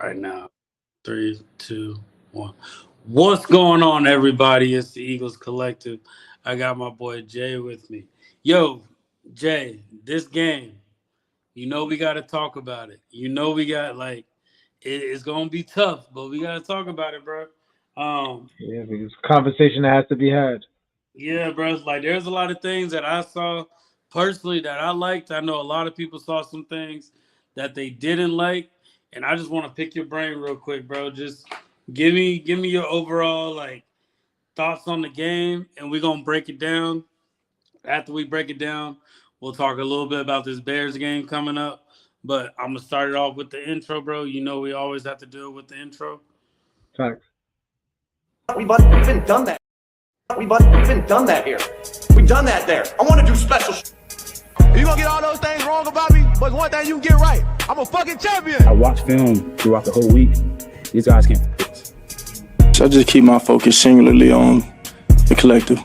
right now. Three, two, one. What's going on, everybody? It's the Eagles Collective. I got my boy Jay with me. Yo, Jay, this game, we got to talk about it. We got it's gonna be tough, but we got to talk about it, bro. Um, Yeah, because conversation that has to be had. yeah, bro. There's a lot of things that I saw personally that I liked. I know a lot of people saw some things that they didn't like, and I just want to pick your brain real quick, bro. Just give me your overall thoughts on the game, and we're gonna break it down. After we break it down, we'll talk a little bit about this Bears game coming up. But I'm gonna start it off with the intro, bro. We always have to do it with the intro. Facts. We've been done that. We've been done that here. We've done that there. I want to do special. You gonna get all those things wrong about me, but one thing you get right. I'm a fucking champion. I watch film throughout the whole week. These guys can't fix. So I just keep my focus singularly on the collective.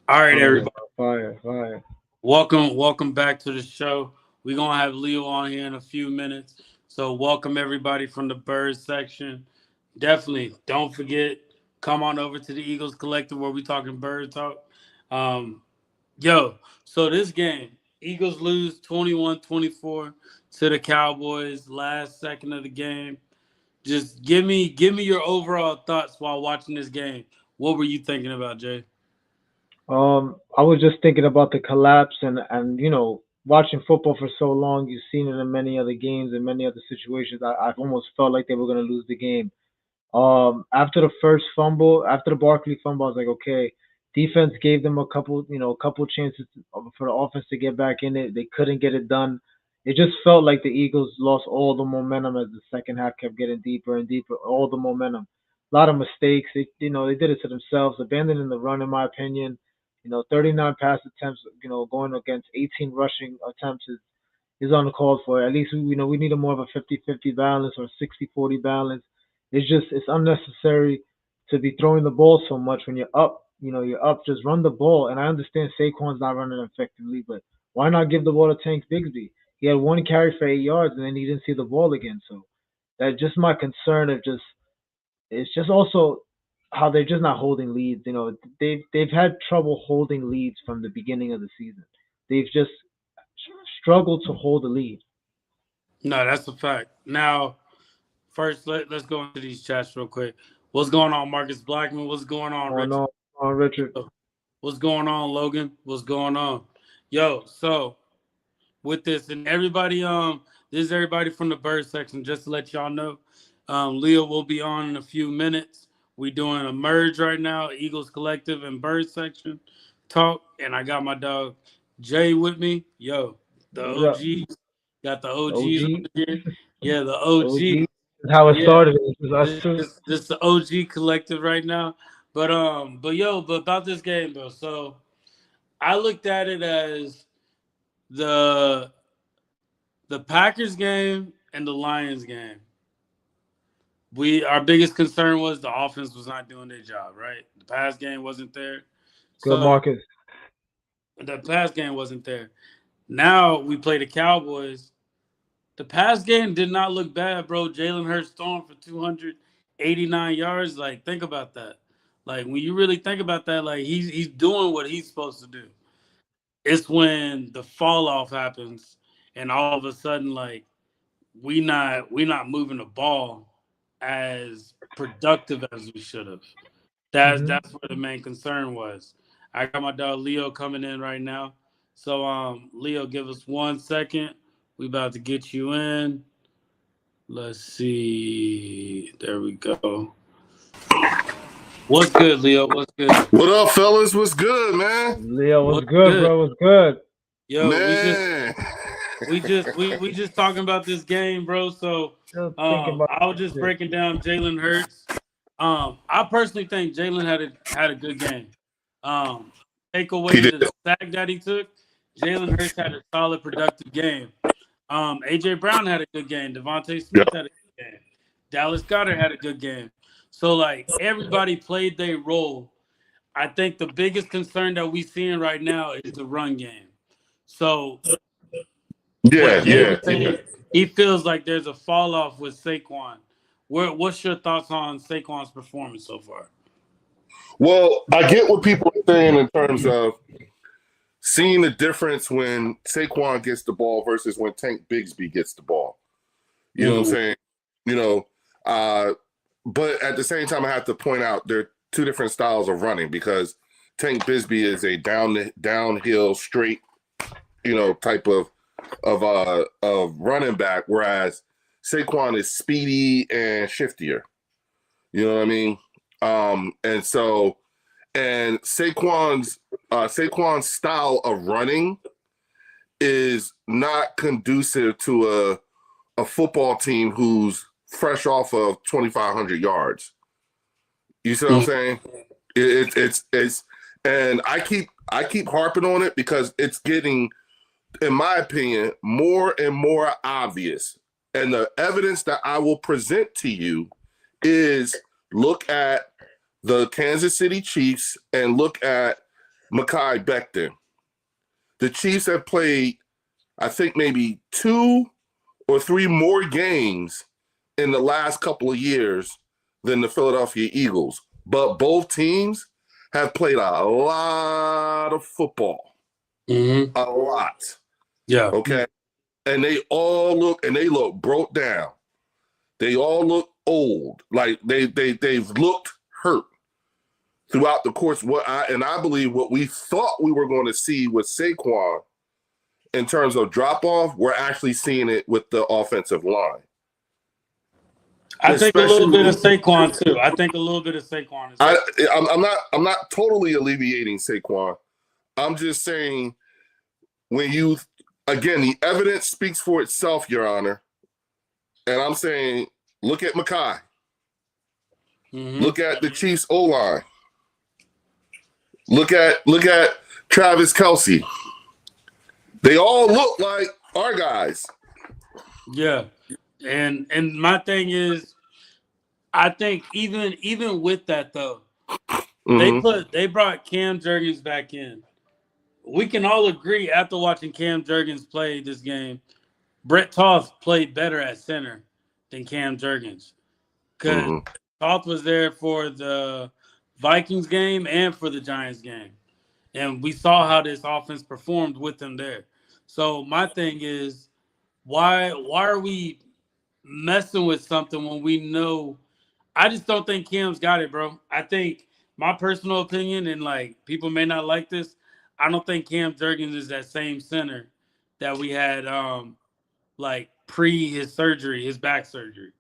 All right, everybody. Fire. Welcome back to the show. We're gonna have Leo on here in a few minutes. So welcome everybody from the Birds section. Definitely don't forget, come on over to the Eagles Collective where we talking bird talk. So this game, Eagles lose 21-24 to the Cowboys last second of the game. Just give me your overall thoughts while watching this game. What were you thinking about, Jay? I was just thinking about the collapse and watching football for so long, you've seen it in many other games and many other situations. I've almost felt like they were gonna lose the game. After the first fumble, after the Barkley fumble, I was like, okay, defense gave them a couple chances for the offense to get back in it. They couldn't get it done. It just felt like the Eagles lost all the momentum as the second half kept getting deeper and deeper. All the momentum, a lot of mistakes. They did it to themselves, abandoning the run, in my opinion. 39 pass attempts, going against 18 rushing attempts is uncalled for. At least we need a more of a 50-50 balance or 60-40 balance. It's unnecessary to be throwing the ball so much when you're up. You're up. Just run the ball. And I understand Saquon's not running effectively, but why not give the ball to Tank Bigsby? He had one carry for 8 yards, and then he didn't see the ball again. So that's just my concern. It's just also how they're just not holding leads. They've had trouble holding leads from the beginning of the season. They've just struggled to hold a lead. No, that's a fact. Now, first, let's go into these chats real quick. What's going on, Marcus Blackman? What's going on, Richard? Richard. What's going on, Logan? What's going on? Yo, so with this and everybody, this is everybody from the Bird section. Just to let y'all know, Leo will be on in a few minutes. We doing a merge right now, Eagles Collective and Bird section talk, and I got my dog Jay with me. Yo, the OGs. Got the OGs over here. Yeah, the OG. That's how it started. This is the OG collective right now. But about this game, bro. So I looked at it as the Packers game and the Lions game. Our biggest concern was the offense was not doing their job, right? The pass game wasn't there. Good, Marcus. The pass game wasn't there. Now we play the Cowboys. The pass game did not look bad, bro. Jalen Hurts throwing for 289 yards. Think about that. When you really think about that, he's doing what he's supposed to do. It's when the fall off happens, and all of a sudden, we not moving the ball as productive as we should have. That's where the main concern was. I got my dog Leo coming in right now. So Leo, give us 1 second. We about to get you in. Let's see. There we go. What's good, Leo? What's good? What up, fellas? What's good, man? Leo, what's good, bro? What's good? Yo, man. we just talking about this game, bro. So I was just breaking down Jalen Hurts. I personally think Jalen had a good game. Take away the sack that he took, Jalen Hurts had a solid, productive game. AJ Brown had a good game. Devontae Smith had a good game. Dallas Goedert had a good game. So everybody played their role. I think the biggest concern that we seeing right now is the run game. So Yeah, What yeah. Jalen said, he feels like there's a fall off with Saquon. What's your thoughts on Saquon's performance so far? Well, I get what people are saying in terms of seeing the difference when Saquon gets the ball versus when Tank Bigsby gets the ball. You know what I'm saying? You know, but at the same time, I have to point out there are two different styles of running because Tank Bigsby is a downhill straight, type of running back, whereas Saquon is speedy and shiftier. You know what I mean? And Saquon's style of running is not conducive to a football team who's fresh off of 2,500 yards. You see what I'm saying? It's and I keep harping on it because it's getting, in my opinion, more and more obvious. And the evidence that I will present to you is look at the Kansas City Chiefs and look at Mekhi Becton. The Chiefs have played, I think, maybe 2 or 3 more games in the last couple of years than the Philadelphia Eagles. But both teams have played a lot of football. A lot. Yeah. Okay. And they all look broke down. They all look old. Like they've looked hurt throughout the course. I believe what we thought we were going to see with Saquon in terms of drop off, we're actually seeing it with the offensive line. I think a little bit of Saquon too. I think a little bit of Saquon is. I'm not totally alleviating Saquon. I'm just saying again, the evidence speaks for itself, Your Honor. And I'm saying, look at Mekhi. Look at the Chiefs O-line. Look at Travis Kelce. They all look like our guys. Yeah. And my thing is, I think even with that though, they brought Cam Jurgens back in. We can all agree after watching Cam Jurgens play this game, Brett Toth played better at center than Cam Jurgens. Because Toth was there for the Vikings game and for the Giants game. And we saw how this offense performed with him there. So my thing is, why are we messing with something when we know? I just don't think Cam's got it, bro. I think my personal opinion, and like people may not like this, I don't think Cam Jurgens is that same center that we had like pre his surgery, his back surgery.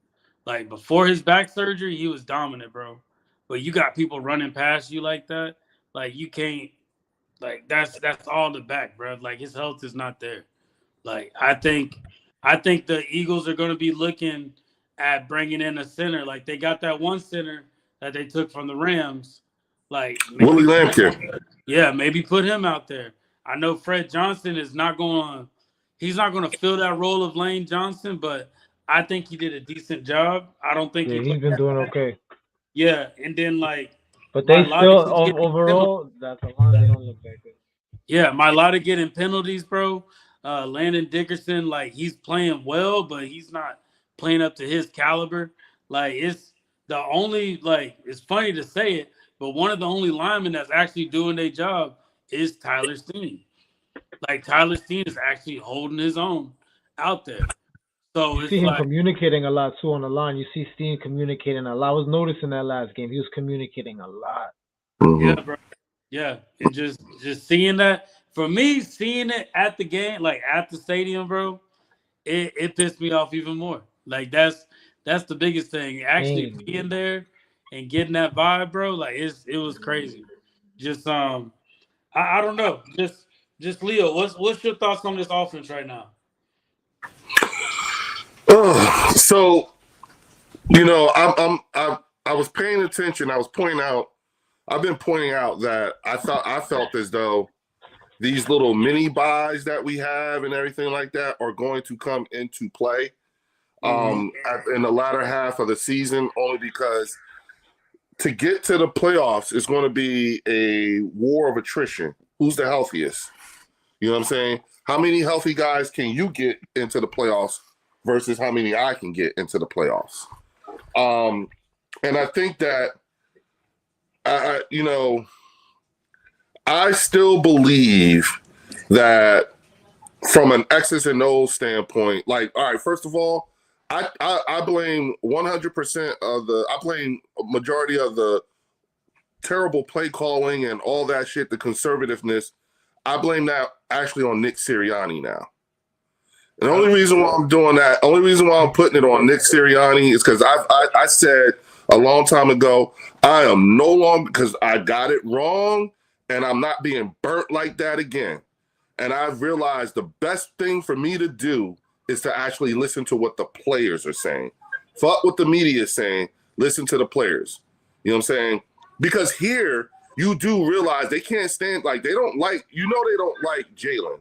Like before his back surgery, he was dominant, bro. But you got people running past you like that, like you can't, like that's all the back, bro. Like his health is not there. Like I think the Eagles are going to be looking at bringing in a center. Like they got that one center that they took from the Rams. Like Willie Lampkin. Yeah, maybe put him out there. I know Fred Johnson is not going to fill that role of Lane Johnson, but I think he did a decent job. I don't think he's been doing okay. Yeah, and then but they still overall that's a line they don't look that good. Yeah, Mailata getting penalties, bro. Landon Dickerson, he's playing well, but he's not playing up to his caliber. It's the only it's funny to say it, but one of the only linemen that's actually doing their job is Tyler Steen. Tyler Steen is actually holding his own out there. So you see him communicating a lot too on the line. You see Steen communicating a lot. I was noticing that last game. He was communicating a lot. Yeah, bro. Yeah. And just seeing that, for me, seeing it at the game, at the stadium, bro, it pissed me off even more. That's the biggest thing. Actually being there and getting that vibe, bro, it was crazy. Just I don't know. Just Leo, what's your thoughts on this offense right now? So, I was paying attention. I've been pointing out that I felt as though these little mini buys that we have and everything like that are going to come into play in the latter half of the season, only because to get to the playoffs is going to be a war of attrition. Who's the healthiest? You know what I'm saying? how many healthy guys can you get into the playoffs versus how many I can get into the playoffs? And I think that, I still believe that from an X's and O's standpoint, like, all right, first of all, I blame 100% I blame a majority of the terrible play calling and all that shit, the conservativeness. I blame that actually on Nick Sirianni now. And the only reason why I'm doing that, only reason why I'm putting it on Nick Sirianni is because I said a long time ago, I am no longer, because I got it wrong and I'm not being burnt like that again. And I've realized the best thing for me to do is to actually listen to what the players are saying. Fuck what the media is saying. Listen to the players. You know what I'm saying? Because here, you do realize they can't stand, like, they don't like Jalen.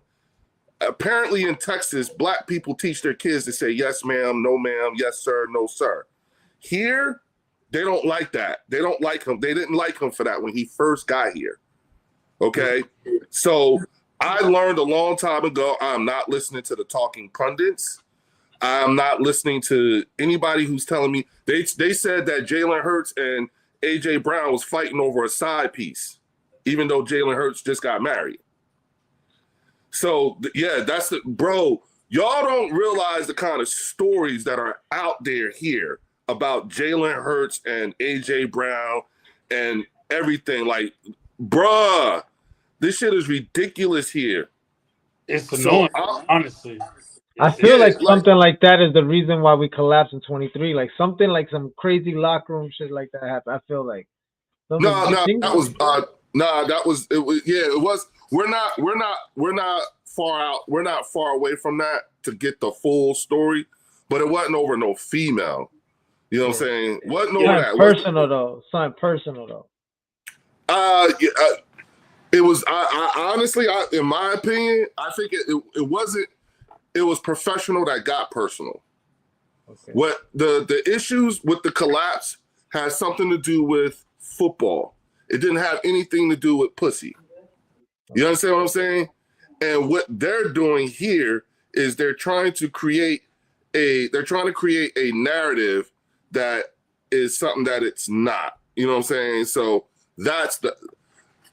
Apparently in Texas, black people teach their kids to say, yes, ma'am, no, ma'am, yes, sir, no, sir. Here, they don't like that. They don't like him. They didn't like him for that when he first got here. Okay? So I learned a long time ago, I'm not listening to the talking pundits. I'm not listening to anybody who's telling me. They said that Jalen Hurts and A.J. Brown was fighting over a side piece, even though Jalen Hurts just got married. So, yeah, that's the – bro, y'all don't realize the kind of stories that are out there here about Jalen Hurts and A.J. Brown and everything. Like, bruh, this shit is ridiculous here. It's annoying, honestly. I feel like something like that is the reason why we collapsed in 23. Like something like some crazy locker room shit like that happened. I feel like it was. We're not far out. We're not far away from that to get the full story, but it wasn't over no female. You know what I'm saying? Wasn't over that. Personal though. Something personal though. It was. I honestly, in my opinion, I think it wasn't. It was professional that got personal. Okay. What the issues with the collapse has something to do with football. It didn't have anything to do with pussy. You understand what I'm saying? And what they're doing here is they're trying to create a narrative that is something that it's not. You know what I'm saying? So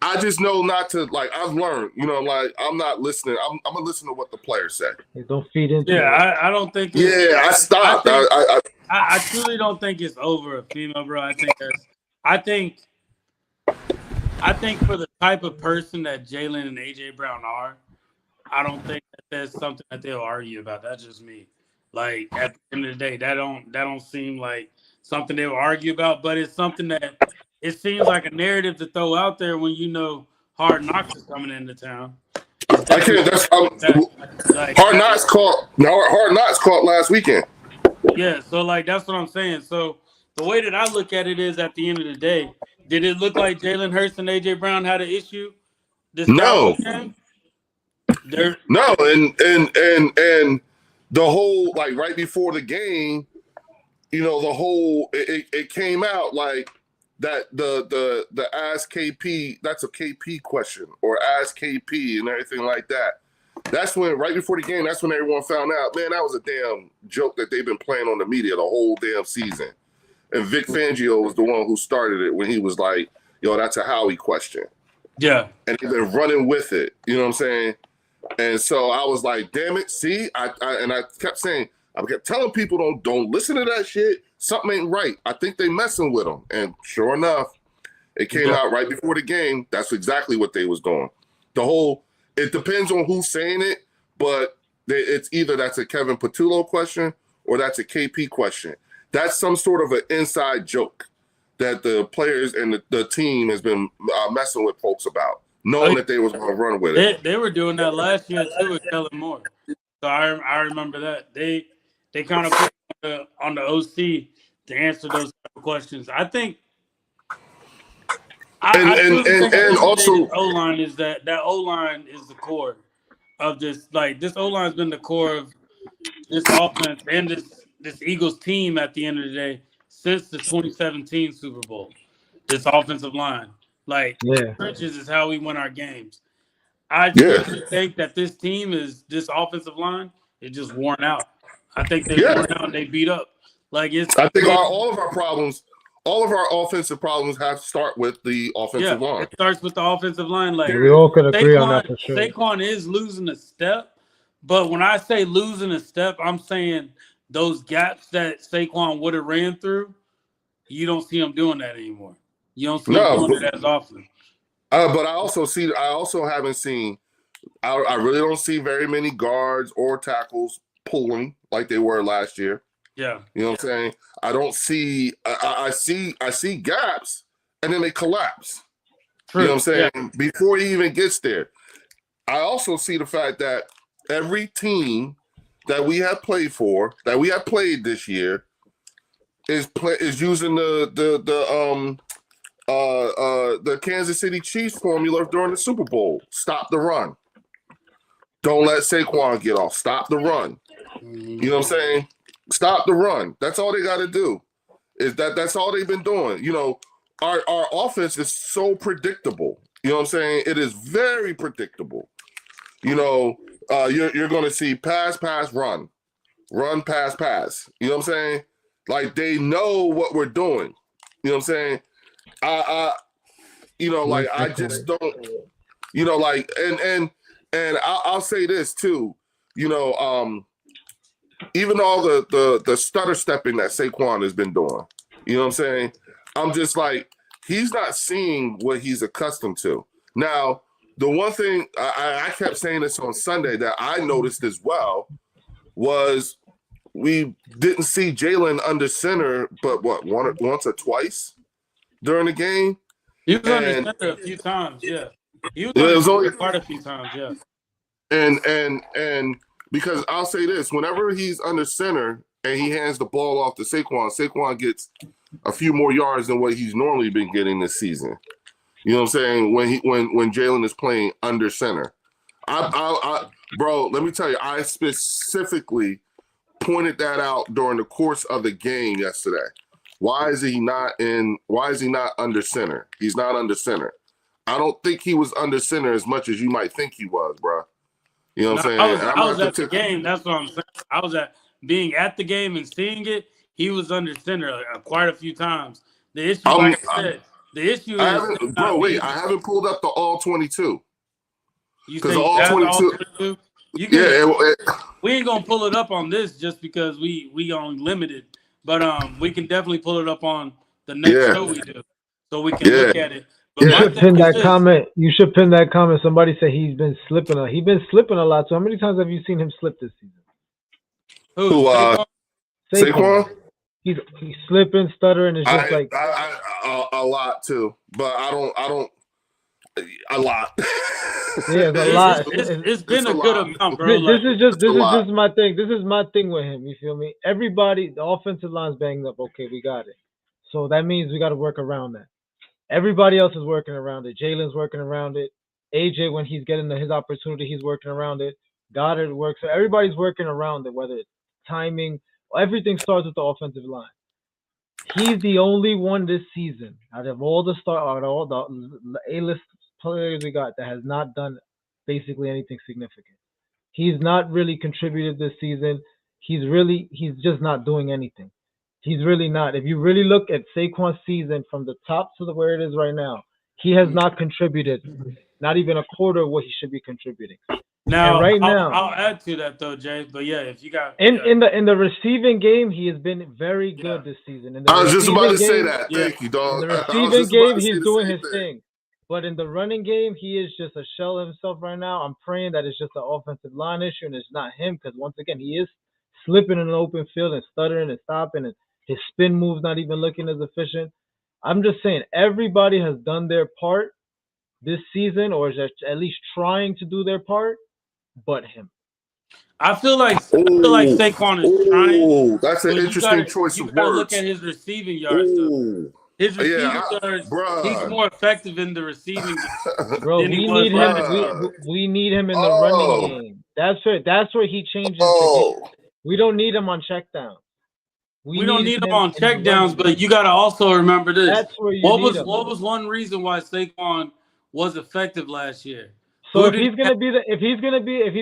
I just know not to, like, I've learned, I'm not listening. I'm going to listen to what the players say. Don't feed into it. I don't think. I stopped. I truly don't think it's over a female, bro. I think for the type of person that Jalen and AJ Brown are, I don't think that there's something that they'll argue about. That's just me. Like, at the end of the day, that don't seem like something they'll argue about, but it's something that it seems like a narrative to throw out there when Hard Knocks is coming into town. I can't. Hard Knocks caught last weekend. Yeah, so that's what I'm saying. So the way that I look at it is, at the end of the day, did it look like Jalen Hurts and AJ Brown had an issue? No. No, and the whole, like, right before the game, the whole it came out like that the ask KP, that's a KP question, or ask KP and everything like that. That's when, right before the game, that's when everyone found out, man, that was a damn joke that they've been playing on the media the whole damn season. And Vic Fangio was the one who started it when he was like, yo, that's a Howie question. Yeah. And they've been running with it. You know what I'm saying? And so I was like, damn it, see? I kept saying, I kept telling people, don't listen to that shit. Something ain't right. I think they messing with them. And sure enough, it came out right before the game. That's exactly what they was doing. It depends on who's saying it, but it's either that's a Kevin Patullo question or that's a KP question. That's some sort of an inside joke that the players and the team has been messing with folks about, knowing that they was going to run with it. They were doing that last year too with Kellen Moore. So I remember that. They kind of put on the OC to answer those type of questions. I think and also O-line is that O-line is the core of this. Like, this O-line's been the core of this offense and this Eagles team at the end of the day since the 2017 Super Bowl. This offensive line. Like, trenches is how we win our games. I Yeah. truly think that this offensive line is just worn out. I think they're Yeah. worn out and they beat up. Like I think all of our offensive problems have to start with the offensive line. It starts with the offensive line. Like We all could agree on that for sure. Saquon is losing a step, but when I say losing a step, I'm saying those gaps that Saquon would have ran through, you don't see him doing that anymore. You don't see him doing it as often. But I also haven't seen. I really don't see very many guards or tackles pulling like they were last year. Yeah. You know what I'm saying? I don't see. I see gaps, and then they collapse. True. You know what I'm saying? Yeah. Before he even gets there. I also see the fact that every team that we have played this year is using the Kansas City Chiefs formula during the Super Bowl. Stop the run. Don't let Saquon get off. Stop the run. You know what I'm saying? Stop the run. That's all they got to do. That's all they've been doing. You know, our offense is so predictable. You know what I'm saying? It is very predictable. You know, you're going to see pass, run, pass, pass. You know what I'm saying? Like they know what we're doing. You know what I'm saying? I just don't. You know, like and I'll say this too. You know, even all the stutter stepping that Saquon has been doing. You know what I'm saying? I'm just like, he's not seeing what he's accustomed to. Now, the one thing I kept saying this on Sunday that I noticed as well was we didn't see Jalen under center, but once or twice during the game. He was under center a few times, yeah. He was only quite a few times, yeah. And because I'll say this, whenever he's under center and he hands the ball off to Saquon gets a few more yards than what he's normally been getting this season. You know what I'm saying? When Jalen is playing under center. Bro, let me tell you, I specifically pointed that out during the course of the game yesterday. Why is he not under center? He's not under center. I don't think he was under center as much as you might think he was, bro. You know what I'm saying? I was at the game. That's what I'm saying. I was being at the game and seeing it. He was under center quite a few times. The issue, like I said, the issue is. I haven't pulled up the all 22. You say all 22? We ain't gonna pull it up on this just because we on limited, but we can definitely pull it up on the next show we do, so we can look at it. But you should pin that comment. You should pin that comment. Somebody said he's been slipping. He's been slipping a lot. So how many times have you seen him slip this season? Who? Saquon? He's slipping, stuttering. It's just a lot too, but I don't. A lot. Yeah, it's a lot. It's been a good amount, bro. This is just my thing. This is my thing with him. You feel me? Everybody, the offensive line's banged up. Okay, we got it. So that means we got to work around that. Everybody else is working around it. Jalen's working around it. AJ, when he's getting his opportunity, he's working around it. Goddard works. So everybody's working around it, whether it's timing. Everything starts with the offensive line. He's the only one this season out of all the A-list players we got that has not done basically anything significant. He's not really contributed this season. He's just not doing anything. He's really not. If you really look at Saquon's season from the top to where it is right now, he has not contributed, not even a quarter of what he should be contributing. Now, and I'll add to that though, Jay. But yeah, if you got in the receiving game, he has been very good this season. I was just about to say that. Thank you, dog. In the receiving game, he's doing his thing. But in the running game, he is just a shell of himself right now. I'm praying that it's just an offensive line issue and it's not him, because once again, he is slipping in an open field and stuttering and stopping, and his spin move's not even looking as efficient. I'm just saying, everybody has done their part this season, or is at least trying to do their part, but him. I feel like Saquon is trying. That's an interesting choice of words. You gotta look at his receiving yards. His receiving yards, he's more effective in the receiving. Bro, we need him in the running game. That's where he changes. We don't need him on checkdowns. We don't need him on checkdowns, but you got to also remember this. That's where you what was one reason why Saquon was effective last year? So Who if did he's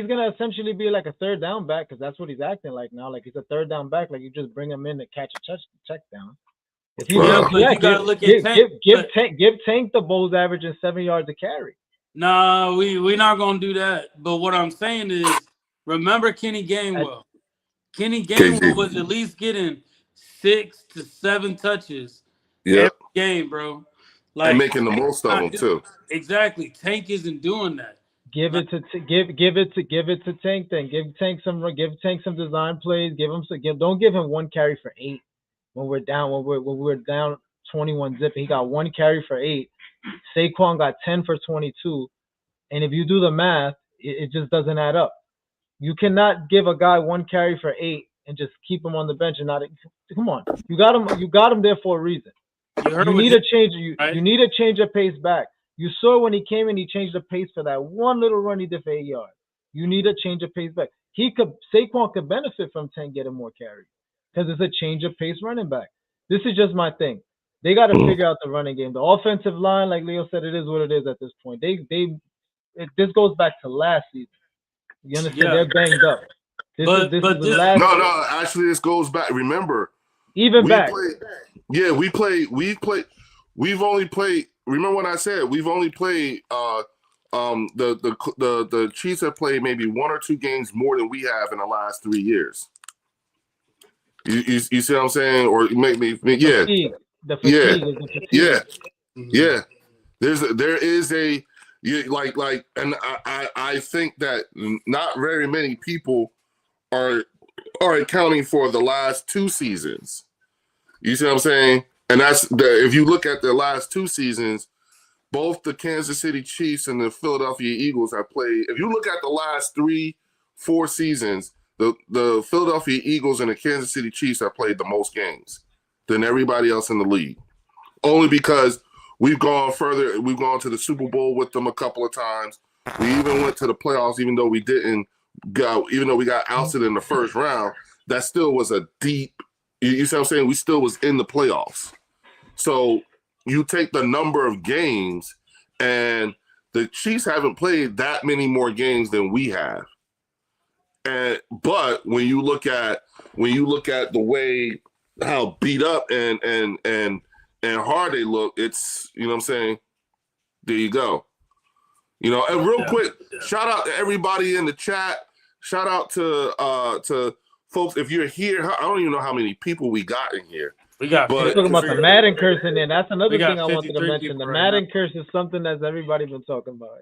gonna essentially be like a third down back, because that's what he's acting like now. Like he's a third down back. Like you just bring him in to catch a check down. If he's Yeah, gonna, but you gotta look at Tank. give Tank the Bulls averaging 7 yards a carry. Nah, we not gonna do that. But what I'm saying is, remember Kenny Gainwell. Kenny Gainwell was at least getting 6 to 7 touches every game, bro. Like and making the most of them too. Exactly. Tank isn't doing that. Give it to Tank. Then give Tank some design plays. Don't give him 1 carry for 8 when we're down 21 zip. He got 1 carry for 8. Saquon got 10 for 22. And if you do the math, it just doesn't add up. You cannot give a guy 1 carry for 8 and just keep him on the bench and not. Come on, you got him there for a reason. You need a change. You need to change the pace back. You saw when he came in, he changed the pace for that one little run he did for 8 yards. You need to change the pace back. Saquon could benefit from Tank getting more carries because it's a change of pace running back. This is just my thing. They got to figure out the running game. The offensive line, like Leo said, it is what it is at this point. This goes back to last season. You understand? Yeah. They're banged up. Actually, this goes back. Remember, we've only played. Remember when I said we've only played. The Chiefs have played maybe 1 or 2 games more than we have in the last 3 years. You see what I'm saying? Or maybe yeah. The fatigue. Yeah. There is a. And I think that not very many people are accounting for the last 2 seasons. You see what I'm saying? And if you look at the last 2 seasons, both the Kansas City Chiefs and the Philadelphia Eagles have played. If you look at the last 3-4 seasons, the Philadelphia Eagles and the Kansas City Chiefs have played the most games than everybody else in the league. Only because we've gone further. We've gone to the Super Bowl with them a couple of times. We even went to the playoffs, even though we got ousted in the first round. That still was a deep. You see what I'm saying? We still was in the playoffs. So you take the number of games, and the Chiefs haven't played that many more games than we have. But when you look at the way how beat up and hard they look, it's, you know what I'm saying? There you go. You know, and real quick, shout out to everybody in the chat. Shout out to folks. If you're here, I don't even know how many people we got in here. We're talking about the Madden curse in there. That's another thing I wanted to mention. The Madden curse is something that's everybody been talking about.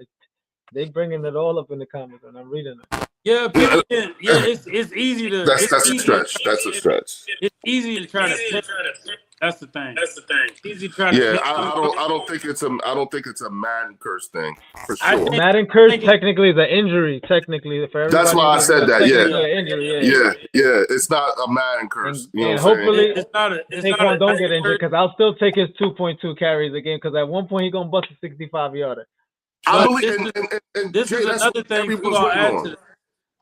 They bringing it all up in the comments, and I'm reading it. Yeah, it's easy to. That's a stretch. That's a stretch. It's easy to try to. That's the thing. It's easy to try to. Yeah, I don't think it's a Madden curse thing for sure. Madden curse technically is an injury. Technically, for everybody. That's why I said that. Injury, yeah. It's not a Madden curse. And hopefully, Saquon don't get injured, because I'll still take his 2.2 carries a game, because at one point he's gonna bust a 65-yarder. I believe. This is another thing we're gonna add to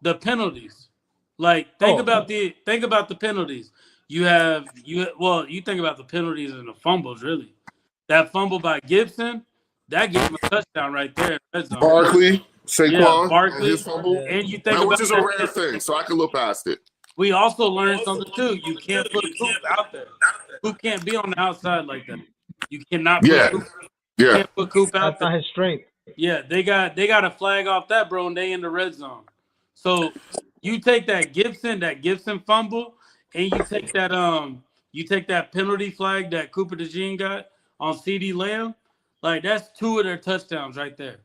the penalties. Like think about the penalties. You think about the penalties and the fumbles, really. That fumble by Gibson, that gave him a touchdown right there. Barkley, Saquon, Barkley, his fumble. And you think which is a rare thing, so I can look past it. We also learned something too. You can't put Coop out there. Coop can't be on the outside like that. You cannot put Coop. You can't put Coop out there. That's not his strength. Yeah, they got a flag off that, bro, and they in the red zone. So you take that Gibson fumble, and you take that penalty flag that Cooper DeJean got on CeeDee Lamb. Like, that's 2 of their touchdowns right there.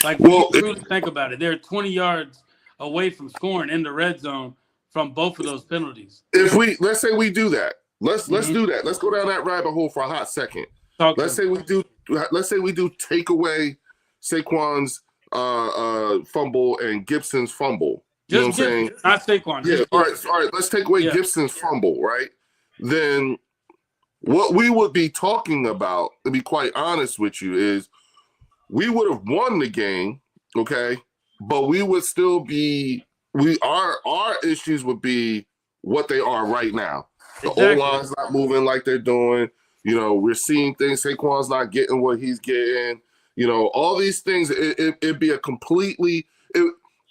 Like, when you truly think about it, they're 20 yards away from scoring in the red zone from both of those penalties. Let's say we do that. Let's do that. Let's go down that rabbit hole for a hot second. Let's say we do take away Saquon's fumble and Gibson's fumble. You know what I'm saying? Not Saquon. Yeah. All right. Let's take away Gibson's fumble, right? Then what we would be talking about, to be quite honest with you, is we would have won the game, okay? But we would still be our issues would be what they are right now. The O-line's not moving like they're doing. You know, we're seeing things. Saquon's not getting what he's getting. You know, all these things. It'd be a completely.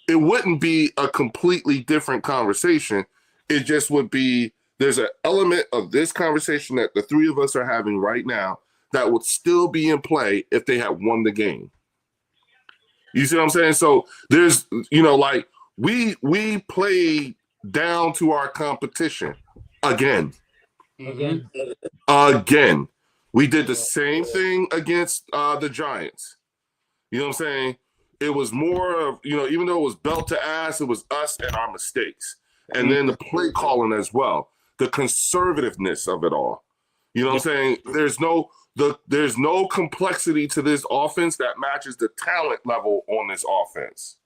It wouldn't be a completely different conversation. It just would be. There's an element of this conversation that the three of us are having right now that would still be in play if they had won the game. You see what I'm saying? So there's, you know, like we play down to our competition again. Again. We did the same thing against the Giants. You know what I'm saying? It was more of, you know, even though it was belt to ass, it was us and our mistakes. And then the play calling as well. The conservativeness of it all. You know what I'm saying? There's no complexity to this offense that matches the talent level on this offense.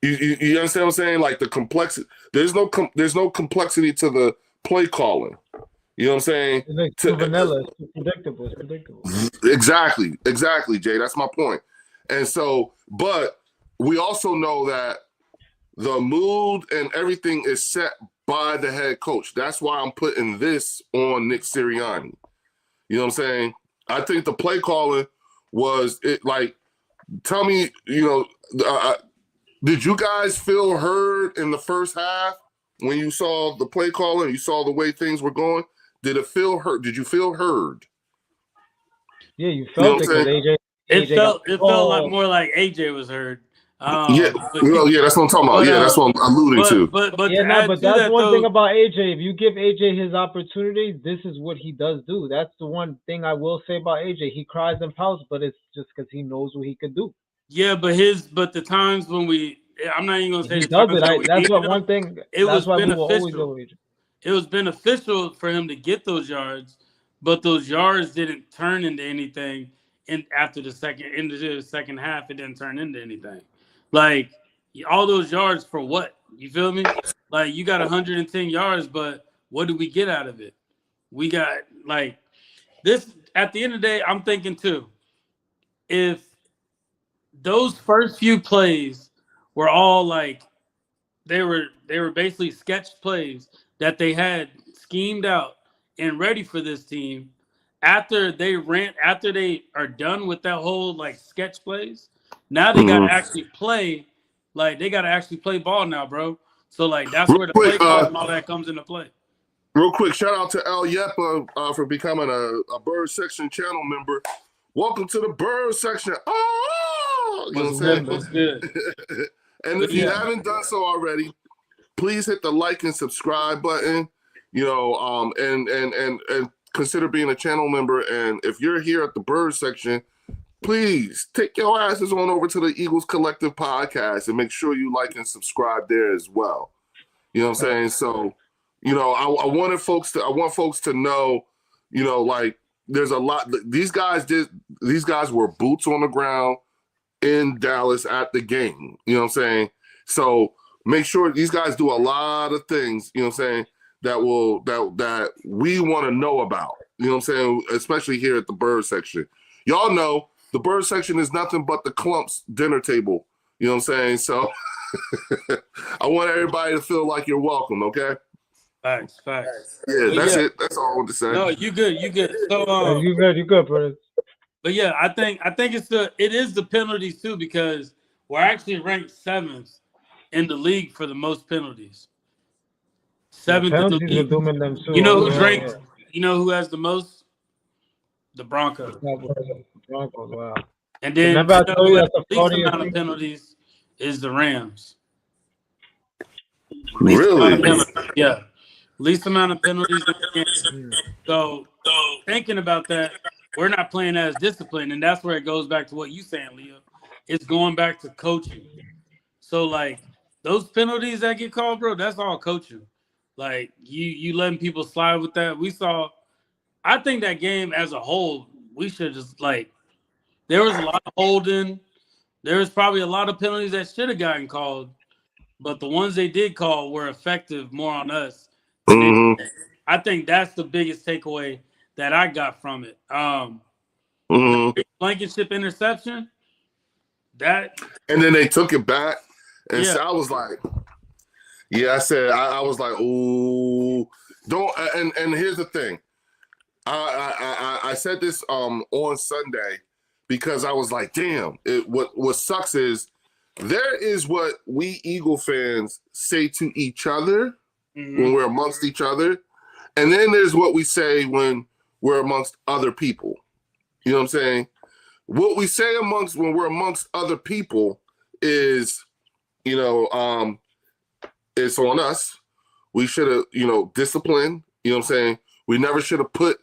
You understand what I'm saying? Like the complexity. There's no complexity to the play calling. You know what I'm saying? It's like too vanilla. It's predictable. It's predictable. Exactly, Jay. That's my point. And so, but we also know that the mood and everything is set by the head coach. That's why I'm putting this on Nick Sirianni. You know what I'm saying? I think the play calling was it. Like, tell me, you know, did you guys feel heard in the first half when you saw the play calling? You saw the way things were going. Did it feel heard? Did you feel heard? Yeah, you felt it because AJ. It felt like more like AJ was heard. Yeah, that's what I'm talking about. That's what I'm alluding to. But that's one thing about AJ. If you give AJ his opportunity, this is what he does do. That's the one thing I will say about AJ. He cries and pouts, but it's just because he knows what he could do. Yeah, but the times when I'm not even gonna say he does it. That's what one thing. It was beneficial. It was beneficial for him to get those yards, but those yards didn't turn into anything. And into the second half, it didn't turn into anything. Like, all those yards for what? You feel me? Like, you got 110 yards, but what do we get out of it? We got, like, this, at the end of the day, I'm thinking, too, if those first few plays were all, like, they were basically sketch plays that they had schemed out and ready for this team, after they are done with that whole, like, sketch plays, now they gotta actually play, like they gotta actually play ball now, bro. So like that's where the play ball and all that comes into play. Real quick, shout out to Al Yepa for becoming a Bird Section channel member. Welcome to the Bird Section. Oh, you know what I'm saying? That's good. And if you haven't done so already, please hit the like and subscribe button. You know, and consider being a channel member. And if you're here at the Bird Section, please take your asses on over to the Eagles Collective podcast and make sure you like and subscribe there as well. You know what I'm saying? So, you know, I want folks to know, you know, like there's a lot. These guys were boots on the ground in Dallas at the game. You know what I'm saying? So make sure these guys do a lot of things, you know what I'm saying, that we want to know about. You know what I'm saying? Especially here at the Bird Section. Y'all know the Bird Section is nothing but the Clumps dinner table. You know what I'm saying? So I want everybody to feel like you're welcome, okay? Facts. Yeah, that's it. That's all I want to say. No, you good. So you good, brother. But yeah, I think it is the penalties too, because we're actually ranked 7th in the league for the most penalties. 7th in the league. You know who's ranked? You know who has the most? The Broncos. Wow. And then the least amount of penalties is the Rams. Really? Yeah. Least amount of penalties in the game. So thinking about that, we're not playing as disciplined, and that's where it goes back to what you saying, Leo. It's going back to coaching. So like those penalties that get called, bro, that's all coaching. Like you letting people slide with that. I think that game as a whole, we should just like, there was a lot of holding. There was probably a lot of penalties that should have gotten called, but the ones they did call were effective more on us. Mm-hmm. I think that's the biggest takeaway that I got from it. Blankenship interception, that. And then they took it back. And so I was like, I was like, ooh, don't. And here's the thing. I said this on Sunday. because I was like, damn. What sucks is there is what we Eagle fans say to each other when we're amongst each other, and then there's what we say when we're amongst other people. You know what I'm saying? What we say when we're amongst other people is, it's on us. We should have, disciplined. You know what I'm saying? We never should have put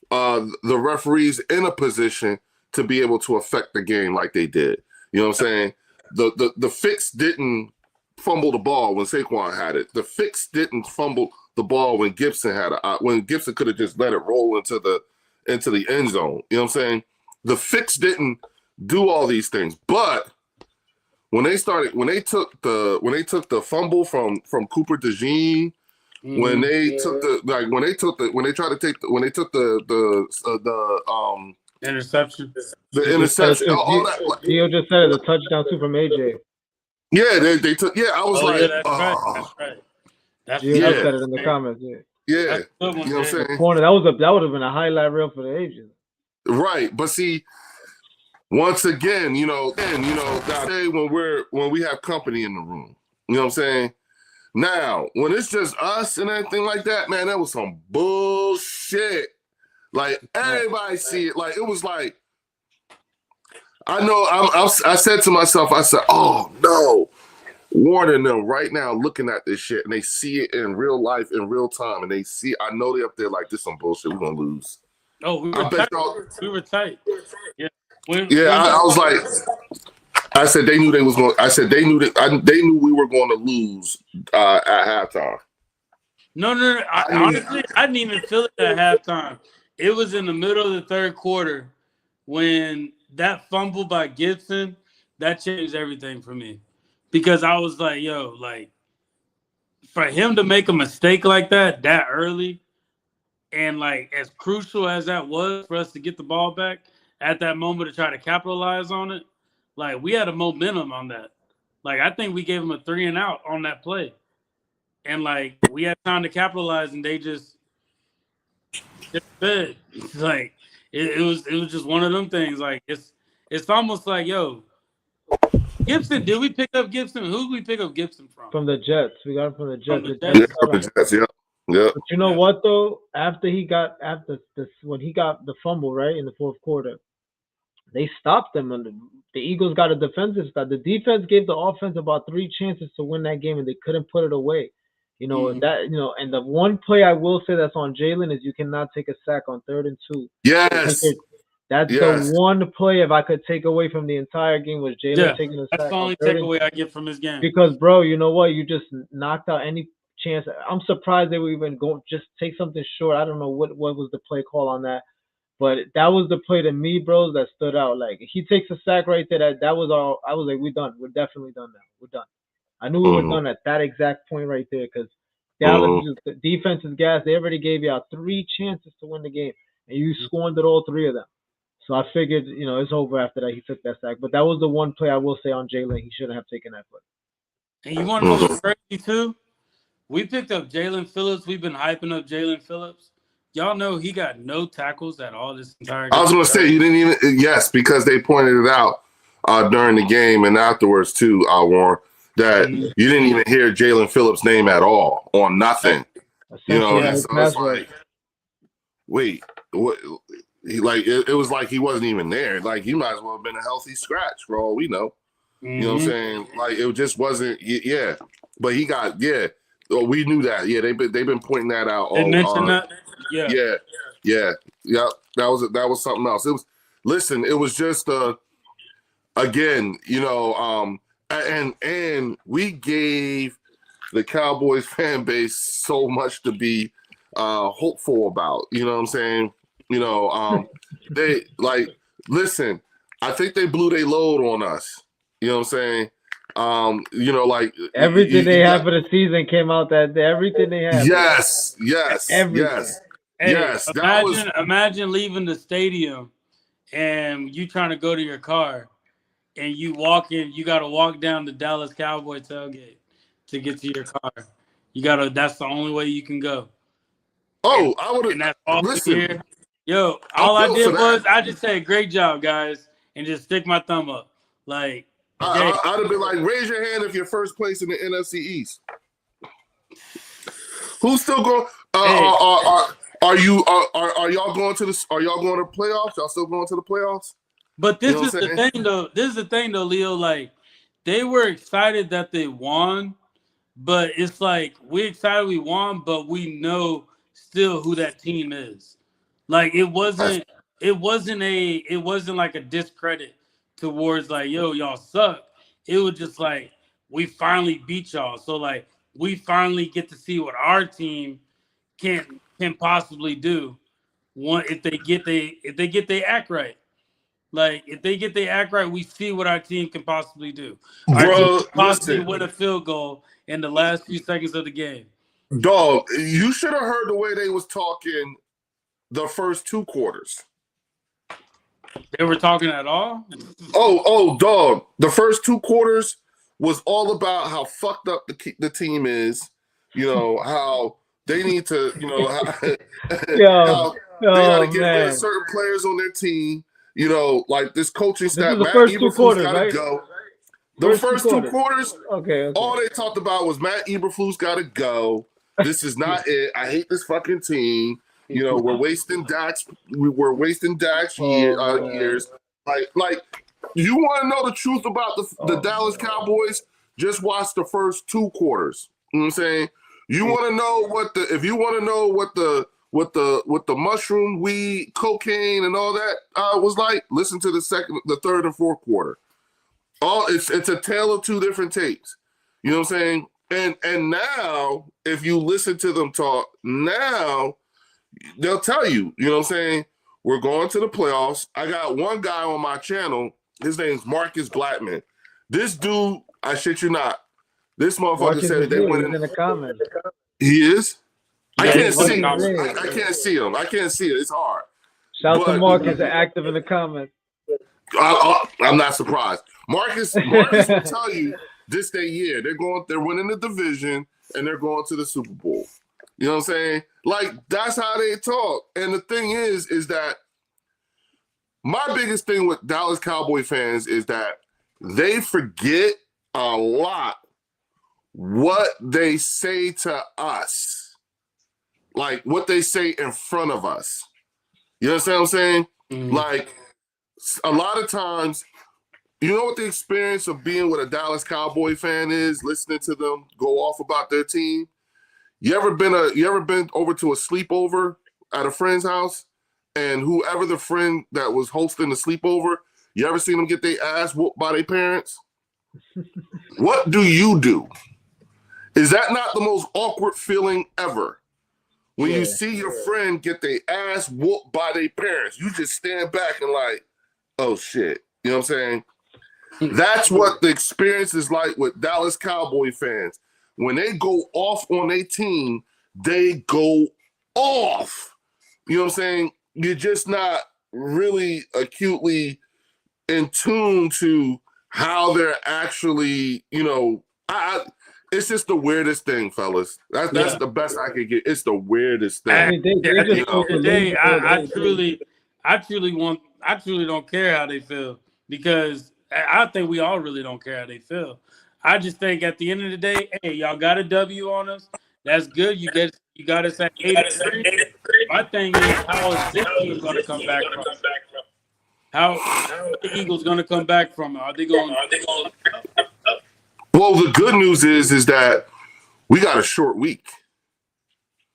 the referees in a position to be able to affect the game like they did. You know what I'm saying? The fix didn't fumble the ball when Saquon had it. The fix didn't fumble the ball when Gibson had it. When Gibson could have just let it roll into the end zone. You know what I'm saying? The fix didn't do all these things, but when they took the fumble from Cooper DeJean, when they took the interception, all that. Theo just said it, the touchdown too from AJ. Yeah, they took. Yeah, I was like, yeah, that's right. That's Gio right. said it in the comments. Yeah, yeah. That's a good one, You know what I'm saying? corner that would have been a highlight reel for the ages. Right, but see, once again, that day when we have company in the room, you know what I'm saying? Now, when it's just us and everything like that, man, that was some bullshit. Like everybody see it. Like it was like, I know. I said to myself, I said, "Oh no." Warning them right now, looking at this shit, and they see it in real life, in real time, and they see. I know they're up there like, "This some bullshit. We're gonna lose." Oh, we were tight. Yeah. I was like, I said they knew they was going. I said they knew they knew we were going to lose at halftime. No. Honestly, I didn't even feel it at halftime. It was in the middle of the third quarter when that fumble by Gibson that changed everything for me, because I was like, yo, like for him to make a mistake like that early. And, like, as crucial as that was for us to get the ball back at that moment to try to capitalize on it, like, we had a momentum on that. Like, I think we gave them a 3-and-out on that play. And, like, we had time to capitalize, and they just fed. It's like, it was just one of them things. Like, it's almost like, yo, Gibson, did we pick up Gibson? Who did we pick up Gibson from? From the Jets. We got him from the Jets. Yeah. But you know what though? When he got the fumble right in the fourth quarter, they stopped them, and the Eagles got a defensive stop. The defense gave the offense about 3 chances to win that game, and they couldn't put it away. And the one play I will say that's on Jalen is you cannot take a sack on 3rd and 2. Yes. That's the one play if I could take away from the entire game was Jalen taking a sack. That's the only takeaway I get from this game. Because, bro, you know what? You just knocked out any chance. I'm surprised they were even going just take something short. I don't know what was the play call on that, but that was the play to me, bros, that stood out. Like he takes a sack right there. That was all. I was like, we're done. We're definitely done now. We're done. I knew we were done at that exact point right there because Dallas, the defense is gas. They already gave you out 3 chances to win the game, and you squandered all 3 of them. So I figured, it's over after that. He took that sack, but that was the one play I will say on Jalen. He shouldn't have taken that play. And you want to know what's crazy too? We picked up Jalen Phillips. We've been hyping up Jalen Phillips. Y'all know he got no tackles at all this entire game. I was going to say, you didn't even – yes, because they pointed it out during the game and afterwards too, Warren, that you didn't even hear Jalen Phillips' name at all on nothing. So it's like, wait, what? It was like he wasn't even there. Like, he might as well have been a healthy scratch for all we know. You know what I'm saying? Like, it just wasn't – But he got – Oh, we knew that. Yeah, they've been pointing that out. They mentioned that. Yeah. That was something else. It was just again, and we gave the Cowboys fan base so much to be hopeful about. You know what I'm saying? They listen. I think they blew their load on us. You know what I'm saying? Everything they had for the season came out that day. Everything they had. Yes. Hey, imagine leaving the stadium and you trying to go to your car and you walk in. You got to walk down the Dallas Cowboy tailgate to get to your car. That's the only way you can go. I would have. And that's all listen. here. Yo, all I did was I just said, great job, guys. and just stick my thumb up. Like, Jay, I'd have been like, raise your hand if you're first place in the NFC East. Who's still going? Are y'all going to the? Are y'all going to playoffs? Y'all still going to the playoffs? but this You know is what the I'm saying? thing, though. This is the thing, though, Leo. Like, they were excited that they won, but it's like we're excited we won, but we know still who that team is. Like, it wasn't like a discredit towards like, yo, y'all suck. It was just like we finally beat y'all. So like we finally get to see what our team can possibly do. One, if they get they act right. Like if they get their act right, we see what our team can possibly do. Our team Bro, can possibly listen, win a field goal in the last few seconds of the game. dog, you should have heard the way they was talking the first 2 quarters. They were talking at all. Oh, dog. The first 2 quarters was all about how fucked up the team is. You know, how they need to, you know, how they got to get rid of certain players on their team. You know, like this coaching staff. is the Matt first 2 Eberflus quarters, gotta right? go. The first 2 quarters, Okay. all they talked about was Matt Eberflus got to go. This is not it. I hate this fucking team. You know, we're wasting Dak's. We're wasting Dak's years. Like, you want to know the truth about the Dallas Cowboys? Just watch the first 2 quarters. You know what I'm saying? You want to know if you want to know what the mushroom, weed, cocaine, and all that was like, listen to the third and fourth quarter. It's a tale of 2 different tapes. You know what I'm saying? And now, if you listen to them talk, now they'll tell you, you know what I'm saying? We're going to the playoffs. I got one guy on my channel. His name's Marcus Blackman. This dude, I shit you not. This motherfucker Marcus said they went in the comments. He is? I Yeah, can't he's in see the him. comments. I can't see him. I can't see it. It's hard. Shout out But- to Marcus, active in the comments. I'm not surprised. Marcus will tell you this day year. They're winning the division and they're going to the Super Bowl. You know what I'm saying? Like, that's how they talk. And the thing is that my biggest thing with Dallas Cowboy fans is that they forget a lot what they say to us. Like, what they say in front of us. You understand what I'm saying? Mhm. Like, a lot of times, you know what the experience of being with a Dallas Cowboy fan is, listening to them go off about their team? You ever been over to a sleepover at a friend's house, and whoever the friend that was hosting the sleepover, you ever seen them get their ass whooped by their parents? What do you do? Is that not the most awkward feeling ever? When you see your friend get their ass whooped by their parents, you just stand back and like, oh shit. You know what I'm saying? That's what the experience is like with Dallas Cowboy fans. When they go off on their team, they go off. You know what I'm saying? You're just not really acutely in tune to how they're actually, you know, it's just the weirdest thing, fellas. That's the best I could get. It's the weirdest thing. I mean, they At the just end of the day, I truly don't care how they feel, because I think we all really don't care how they feel. I just think at the end of the day, hey, y'all got a W on us. That's good. You got us at 83. My thing is, how is this team going to come back from? How are the Eagles going to come back from it? Are they going? Well, the good news is that we got a short week.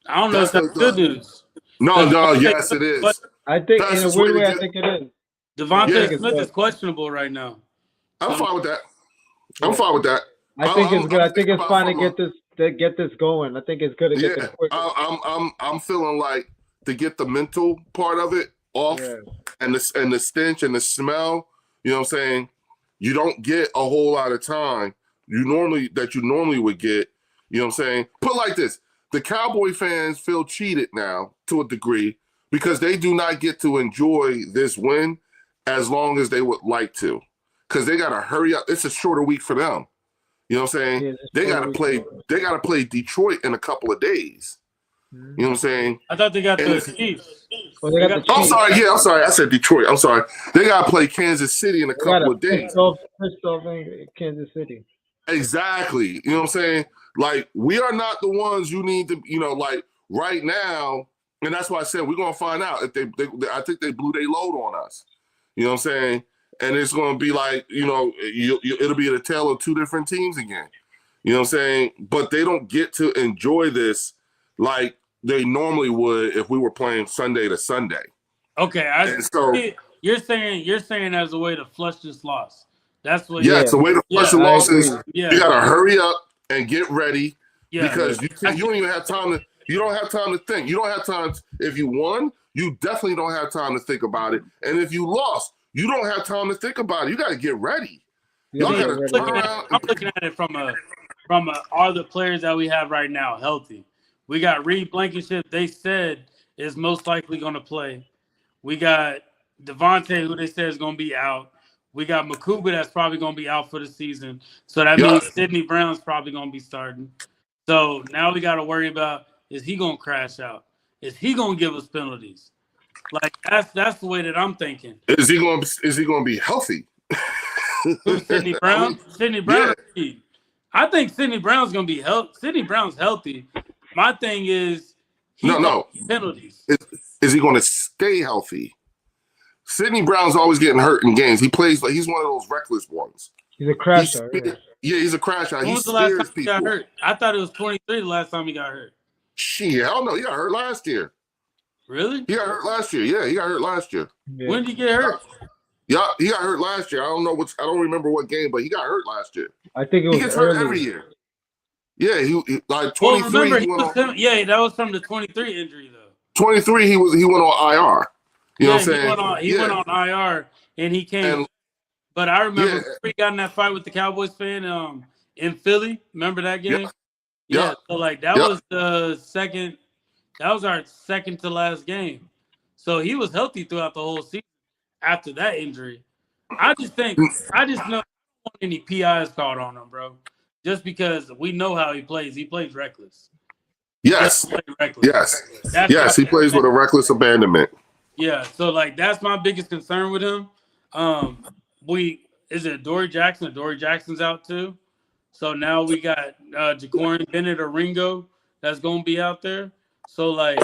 I don't know if that's good news. No, yes, it is. I think That's in a just weird way way, to I get- think it is. Devontae Yeah. Smith is questionable right now. I'm fine with that. I'm fine with that. I think it's good. I think it's about fine to from get this going. I think it's good to get this Yeah, quick. I'm feeling like to get the mental part of it off, Yeah. and the stench and the smell. You know what I'm saying? You don't get a whole lot of time you normally would get. You know what I'm saying? Put it like this: the Cowboy fans feel cheated now to a degree because they do not get to enjoy this win as long as they would like to, because they got to hurry up. It's a shorter week for them. You know what I'm saying? Yeah, it's they got to shorter play. week. They got to play Detroit in a couple of days. You know what I'm saying? I thought they got And the it's- Chiefs. Well, they got the I'm Chiefs. sorry. Yeah, I'm sorry. I said Detroit. I'm sorry. They got to play Kansas City in a They got couple a of days. pissed off in Kansas City. Exactly. You know what I'm saying? Like, we are not the ones you need to, like right now, and that's why I said we're gonna find out if they I think they blew their load on us. You know what I'm saying? And it's gonna be like, it'll be the tale of two different teams again. You know what I'm saying? But they don't get to enjoy this like they normally would if we were playing Sunday to Sunday. Okay, so you're saying as a way to flush this loss. That's what. Yeah, it's a way to flush the losses. Yeah. You gotta hurry up and get ready because you don't even have time to. You don't have time to think. You don't have time. If you won, you definitely don't have time to think about it. And if you lost, you don't have time to think about it. You got to get ready. Y'all got to turn around. I'm looking at it from are the players that we have right now healthy? We got Reed Blankenship. They said is most likely going to play. We got Devontae, who they said is going to be out. We got Makuba that's probably going to be out for the season. So that means Sidney Brown's probably going to be starting. So now we got to worry about, is he going to crash out? Is he going to give us penalties? Like that's the way that I'm thinking. Is he going to be healthy? Who's Sidney Brown? Sidney Brown. Yeah. I think Sidney Brown's going to be healthy. Sidney Brown's healthy. My thing is penalties. Is he going to stay healthy? Sidney Brown's always getting hurt in games. He plays like he's one of those reckless ones. He's a crasher. He's a crasher. When was the last time he got hurt? I thought it was 23 the last time he got hurt. Shit, I don't know. He got hurt last year. Really? He got hurt last year. Yeah, he got hurt last year. Yeah. When did he get hurt? Yeah, he got hurt last year. I don't remember what game, but he got hurt last year. I think it was he gets hurt every year. Yeah, he like 23. Well, remember, that was from the 23 injury though. 23, he went on IR. You know what I'm saying? He went on IR and he came. But I remember he got in that fight with the Cowboys fan in Philly. Remember that game? Yeah. So like that was the second. That was our second to last game. So he was healthy throughout the whole season after that injury. I just know I don't want any PIs called on him, bro. Just because we know how he plays. He plays reckless. Yes. Yes, he plays with a reckless abandonment. Yeah, so like that's my biggest concern with him. Is it Dory Jackson? Dory Jackson's out too. So now we got Ja'Cory Bennett or Ringo that's gonna be out there. So like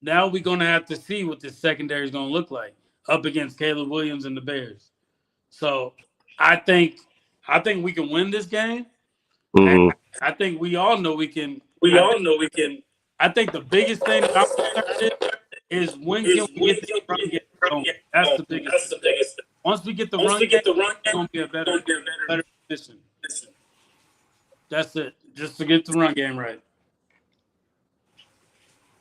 now we're gonna have to see what this secondary is gonna look like up against Caleb Williams and the Bears. So I think we can win this game. Mm-hmm. I think we all know we can. I think the biggest thing that I'm concerned is when can we get the run game going? That's the biggest. Once we get the run game, it's gonna be a better position. That's it. Just to get the run game right.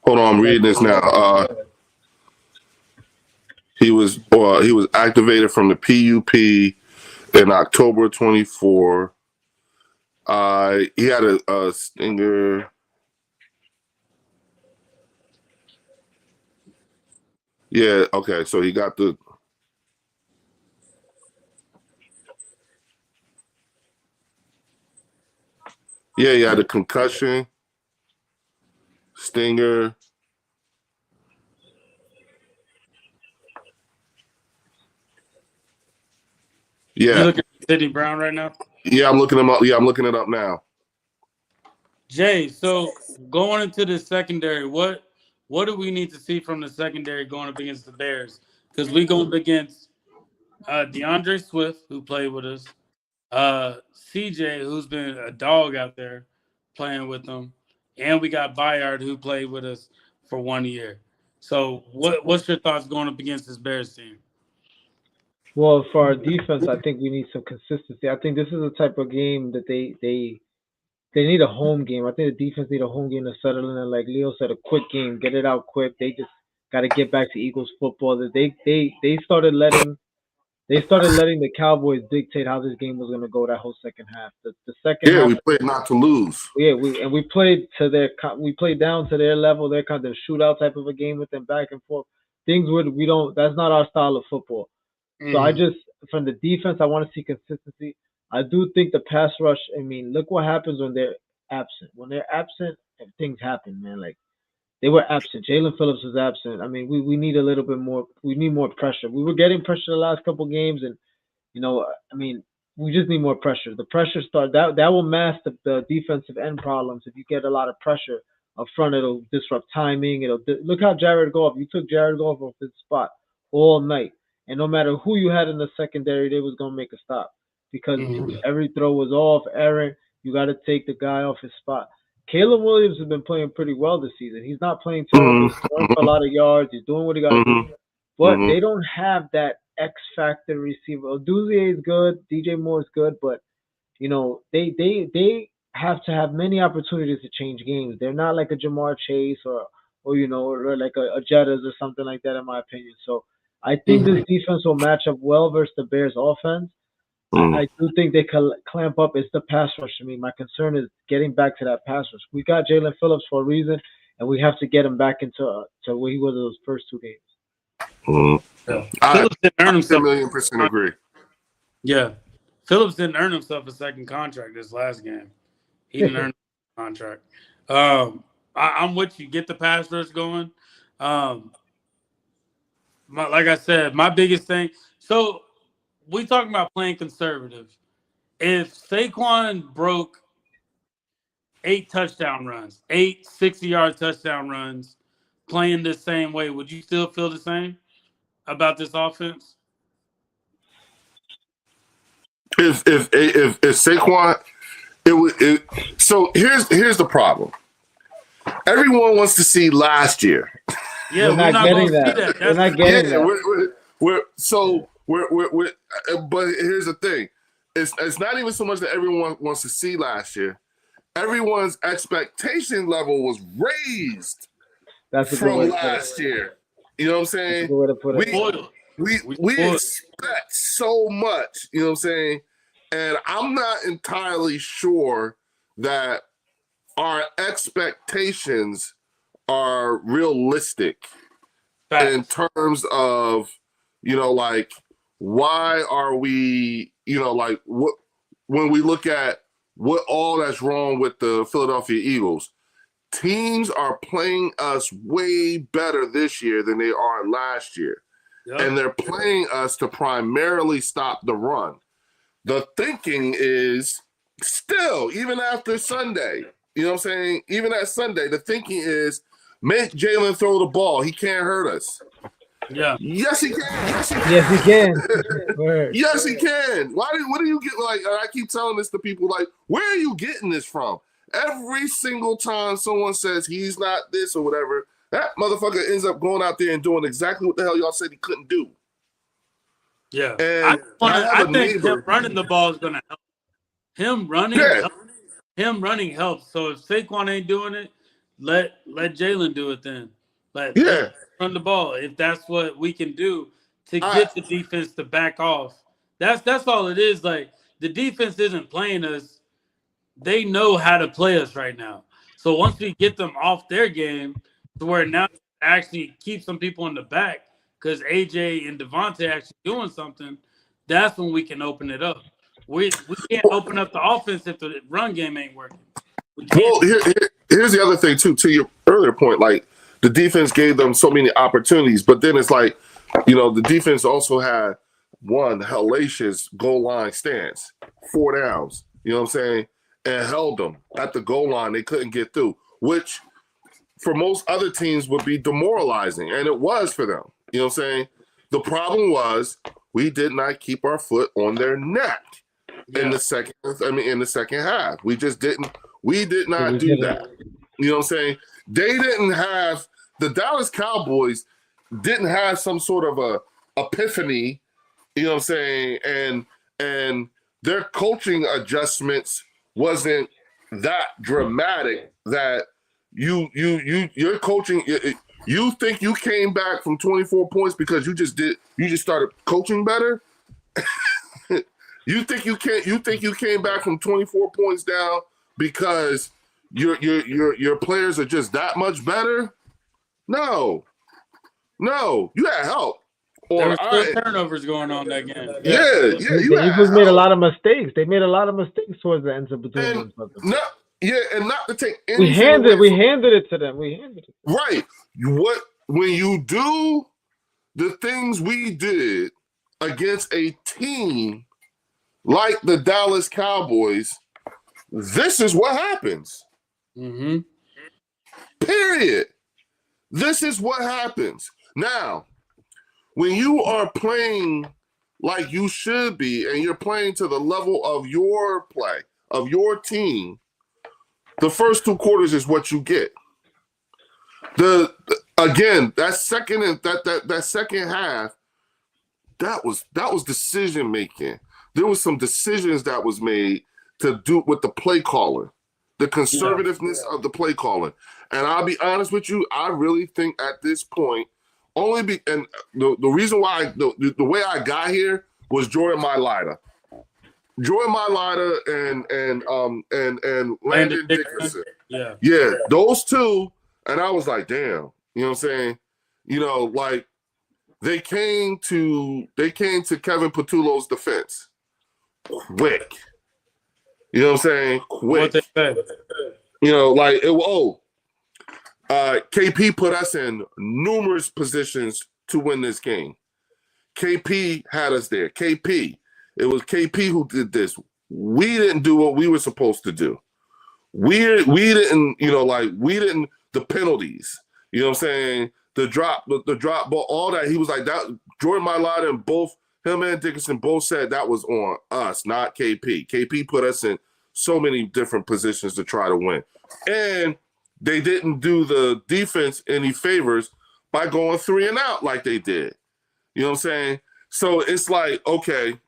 Hold on, I'm reading this now. He was activated from the PUP in October 24. He had a stinger. Yeah, okay. So he got the. Yeah, he had a concussion, stinger. Yeah. You looking at Sidney Brown right now? Yeah, I'm looking him up. Yeah, I'm looking it up now. Jay, so going into the secondary, what do we need to see from the secondary going up against the Bears? Because we going up against DeAndre Swift, who played with us, CJ, who's been a dog out there playing with them, and we got Bayard, who played with us for 1 year. So what's your thoughts going up against this Bears team? Well, for our defense, I think we need some consistency. I think this is the type of game that they need a home game. I think the defense need a home game to settle in. And like Leo said, a quick game, get it out quick. They just got to get back to Eagles football. That they started letting the Cowboys dictate how this game was going to go that whole second half. The second half, we played not to lose. Yeah, we played down to their level. Their kind of shootout type of a game with them back and forth. That's not our style of football. So I just, from the defense, I want to see consistency. I do think the pass rush, I mean, look what happens when they're absent. When they're absent, things happen, man. Like, they were absent. Jalen Phillips was absent. I mean, we need a little bit more. We need more pressure. We were getting pressure the last couple games, and I mean, we just need more pressure. The pressure that will mask the defensive end problems. If you get a lot of pressure up front, it'll disrupt timing. Look how Jared Goff. You took Jared Goff off his spot all night, and no matter who you had in the secondary, they was gonna make a stop because every throw was off. Aaron, you got to take the guy off his spot. Caleb Williams has been playing pretty well this season. He's not playing terrible. He's throwing for a lot of yards. He's doing what he got to do. But they don't have that X factor receiver. Oduzier is good. DJ Moore is good, but they have to have many opportunities to change games. They're not like a Jamar Chase or like a Jettas or something like that, in my opinion. So I think this defense will match up well versus the Bears offense. I do think they can clamp up. It's the pass rush. I mean, my concern is getting back to that pass rush. We got Jalen Phillips for a reason, and we have to get him back into to where he was in those first two games. Phillips didn't earn himself. 1,000,000% agree. Yeah, Phillips didn't earn himself a second contract this last game. He didn't earn a contract. I'm with you. Get the pass rush going. Like I said, my biggest thing. So we talking about playing conservative. If Saquon broke 8 touchdown runs, 8 60-yard touchdown runs, playing the same way, would you still feel the same about this offense? If Saquon, so here's the problem. Everyone wants to see last year. Yeah, we're not getting that. We're not getting that. But here's the thing. It's not even so much that everyone wants to see last year. Everyone's expectation level was raised from last year. You know what I'm saying? We expect so much, you know what I'm saying? And I'm not entirely sure that our expectations are realistic in terms of, like, why are we, like, what when we look at what all that's wrong with the Philadelphia Eagles, teams are playing us way better this year than they are last year. Yep. And they're playing us to primarily stop the run. The thinking is still, even after Sunday, you know what I'm saying? Even at Sunday, the thinking is make Jalen throw the ball. He can't hurt us. Yeah. Yes, he can. Yes, he can. Yes, he can. What do you get? Like, I keep telling this to people, like, where are you getting this from? Every single time someone says he's not this or whatever, that motherfucker ends up going out there and doing exactly what the hell y'all said he couldn't do. Yeah. And I think him running the ball is going to help. Him running helps. So if Saquon ain't doing it, let Jalen do it then. Let run the ball if that's what we can do to get the defense to back off. That's all it is. Like, the defense isn't playing us. They know how to play us right now. So once we get them off their game to where now actually keep some people in the back because AJ and Devontae actually doing something, that's when we can open it up. We can't open up the offense if the run game ain't working. Well, here's the other thing, too, to your earlier point. Like, the defense gave them so many opportunities, but then it's like, the defense also had one hellacious goal line stance, 4 downs, you know what I'm saying, and held them at the goal line. They couldn't get through, which for most other teams would be demoralizing, and it was for them. You know what I'm saying? The problem was we did not keep our foot on their neck in the second half. We just didn't. We did not do that. You know what I'm saying? They didn't have – the Dallas Cowboys didn't have some sort of a epiphany, you know what I'm saying, and their coaching adjustments wasn't that dramatic that you're coaching – you think you came back from 24 points because you just started coaching better? You think you came back from 24 points down because your players are just that much better? No, you had help. There were still turnovers going on that game. Yeah. The Eagles made a lot of mistakes. They made a lot of mistakes towards the end of the game. Yeah, and not to take We anything handed away from- it to them. We handed it. Right. When you do the things we did against a team like the Dallas Cowboys, this is what happens. Mm-hmm. Period. This is what happens. Now, when you are playing like you should be and you're playing to the level of your play, of your team, the first 2 quarters is what you get. Again, that second half, that was decision making. There was some decisions that was made to do with the play caller, the conservativeness of the play calling. And I'll be honest with you, I really think at this point, the reason why the way I got here was Jordan Mailata. Jordan Mailata and Landon Dickerson. Yeah, those two. And I was like, damn, you know what I'm saying? You know, like they came to Kevin Patullo's defense quick. You know what I'm saying? Quick. What they said. You know, like KP put us in numerous positions to win this game. KP had us there. It was KP who did this. We didn't do what we were supposed to do. We didn't, the penalties, you know what I'm saying? The drop ball, all that. He was like that. Jordan Mailata and both him and Dickerson both said that was on us, not KP. KP put us in so many different positions to try to win. And they didn't do the defense any favors by going 3 and out like they did. You know what I'm saying? So it's like, okay,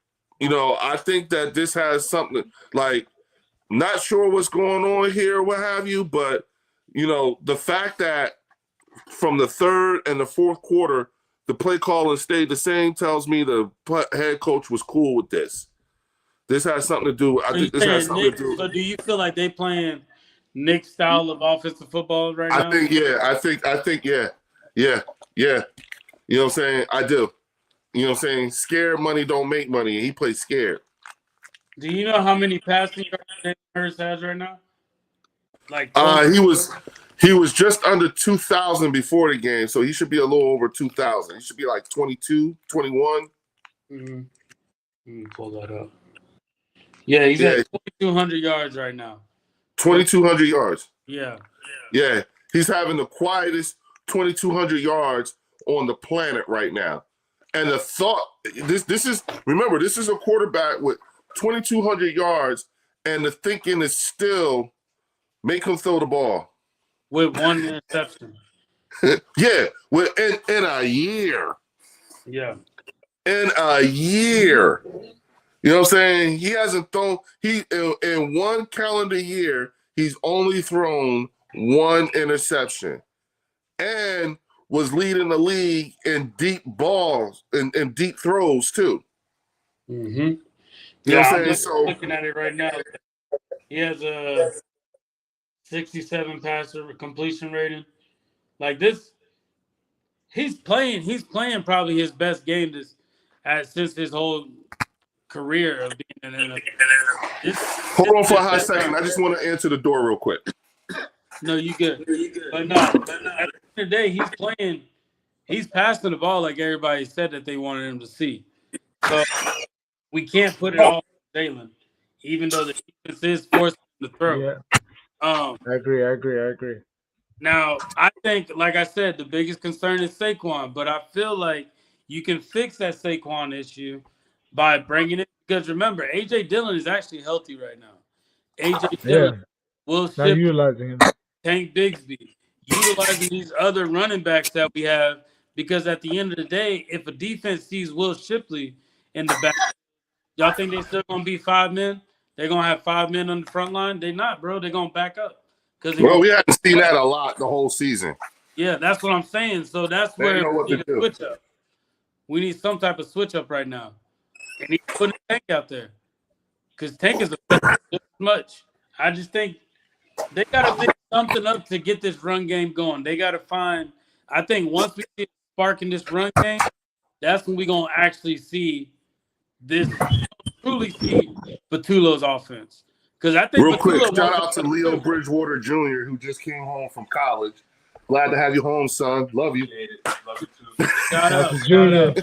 I think that this has something like, not sure what's going on here or what have you, but, the fact that from the third and the fourth quarter, the play calling stayed the same tells me the head coach was cool with this. This has something to do. I think this has something to do. So do you feel like they playing Nick's style of offensive football right now? I think, yeah. You know what I'm saying? I do. You know what I'm saying? Scared money don't make money. And he plays scared. Do you know how many passing yards Hurts has right now? Like he was just under 2,000 before the game, so he should be a little over 2,000. He should be like 22, 21. Mm-hmm. Let me pull that up. Yeah, he's at 2,200 yards right now. 2,200 yards. Yeah. Yeah, he's having the quietest 2,200 yards on the planet right now. And the thought, this is a quarterback with 2,200 yards, and the thinking is still make him throw the ball. With 1 interception. Yeah, in a year. Yeah. In a year. You know what I'm saying? He hasn't thrown, in 1 calendar year, he's only thrown 1 interception. And was leading the league in deep balls and deep throws too. Mm-hmm. You know what I'm saying? Just So looking at it right now, he has a 67 passer completion rating. Like this, he's playing probably his best game since his whole career of being in NFL. Hold on for a hot second. I just want to answer the door real quick. No, you good. But no, at the end of the day, he's passing the ball like everybody said that they wanted him to see. So we can't put it all on Jalen, even though the defense is forcing him to throw. Yeah. I agree. Now, I think, like I said, the biggest concern is Saquon, but I feel like you can fix that Saquon issue by bringing it. Because remember, A.J. Dillon is actually healthy right now. A.J. Dillon, Will Not Shipley, utilizing him. Tank Bigsby, utilizing these other running backs that we have, because at the end of the day, if a defense sees Will Shipley in the back, y'all think they're still going to be 5 men? They're going to have 5 men on the front line? They're not, bro. They're going to back up. Well, we haven't seen that a lot the whole season. Yeah, that's what I'm saying. So that's They where know what we need to a do. switch up. We need some type of switch up right now. And he's putting Tank out there. Because Tank is effective just as much. I just think they got to pick something up to get this run game going. They got to find – I think once we see a spark in this run game, that's when we're going to actually see this – truly see Patullo's offense. Because I think Real quick, Batula shout wants out to Leo Bridgewater Jr., who just came home from college. Glad to have you home, son. Love you. Shout out. That's Junior.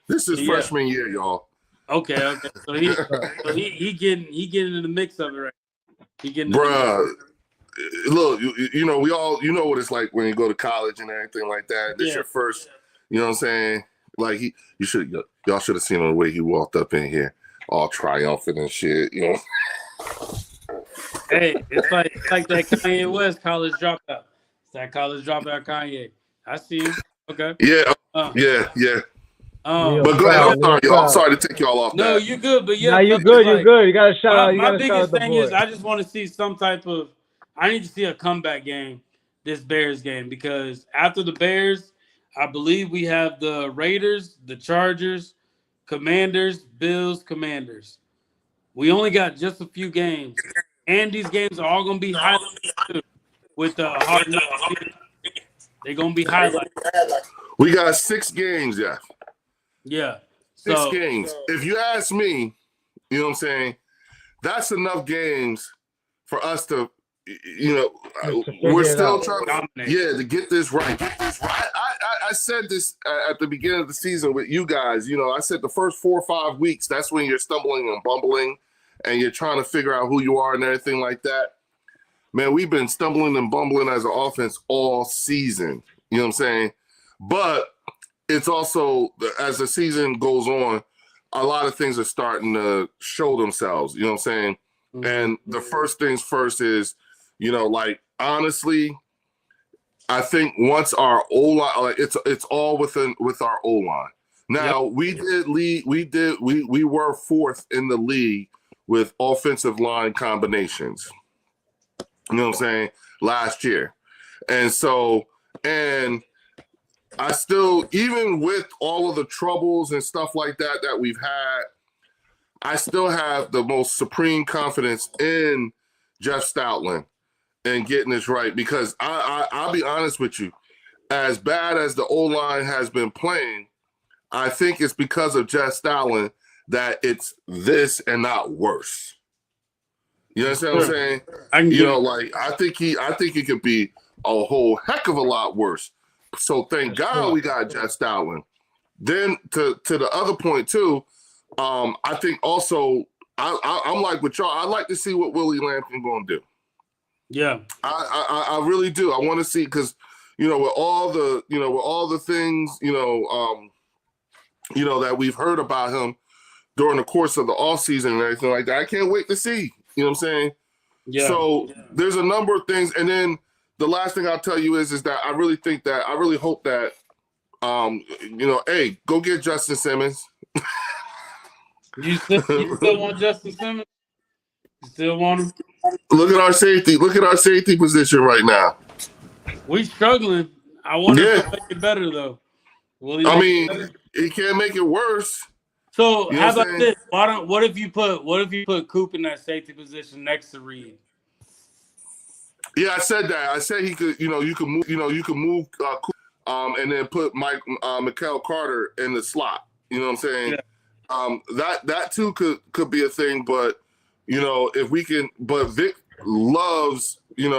This is Yeah. freshman year, y'all. Okay. So he getting in the mix of it right. He getting in the Bruh, look, you know, we all, you know what it's like when you go to college and everything like that. This Yeah. your first, you know what I'm saying? Like y'all should have seen the way he walked up in here, all triumphant and shit, you know. Hey, it's like that Kanye West college dropout. It's that college dropout Kanye. I see him. Okay. Yeah, Uh, yeah. Yeah. But go ahead. I'm sorry, y'all. I'm sorry to take y'all off No, that. you're good, but yeah. Nah, you're it's good. like- You're good. You gotta shout out. You My gotta shout out biggest the thing boy. is I just want to see some type of. I need to see a comeback game, this Bears game, because after the Bears, I believe we have the Raiders, the Chargers, Commanders, Bills, Commanders. We only got just a few games, and these games are all going to be highlighted with the hard knocks. They're going to be highlighted. We got 6 games, Jeff. Yeah. 6 So games. If you ask me, you know what I'm saying, that's enough games for us to, you know, figure we're it still out. trying to, Dominate. to get this right. I said this at the beginning of the season with you guys. You know, I said the first 4 or 5 weeks, that's when you're stumbling and bumbling and you're trying to figure out who you are and everything like that. Man, we've been stumbling and bumbling as an offense all season. You know what I'm saying? But it's also, as the season goes on, a lot of things are starting to show themselves. You know what I'm saying? Mhm. And the first things first is, you know, like, honestly, I think once our O-line, like, it's all with our O-line. Now, we were 4th in the league with offensive line combinations. You know what I'm saying? Last year. And so, and I still, even with all of the troubles and stuff like that we've had, I still have the most supreme confidence in Jeff Stoutland and getting this right, because I'll be honest with you, as bad as the O-line has been playing, I think it's because of Jeff Stoutland that it's this and not worse. You understand what I'm saying? I can You give know, it- like, I think it could be a whole heck of a lot worse. So thank God we got Jeff Stoutland. Then to the other point too, I think also I'm like with y'all. I'd like to see what Willie Lampkin gonna do. yeah. I really do. I want to see, because with all the things that we've heard about him during the course of the offseason and everything like that. I can't wait to see. You know what I'm saying? Yeah. So there's a number of things, and then the last thing I'll tell you is that I really hope that hey, go get Justin Simmons. You still want Justin Simmons? You still want him? Look at our safety position right now. We struggling. I want Yeah. to make it better though. Will he I make mean, it better? he can't make it worse. So You know how what I'm about saying? this? What if you put Coop in that safety position next to Reed? Yeah, I said that. I said he could. You could move, and then put Mikael Carter in the slot. You know what I'm saying? Yeah. That too could be a thing. But if we can, but Vic loves Coop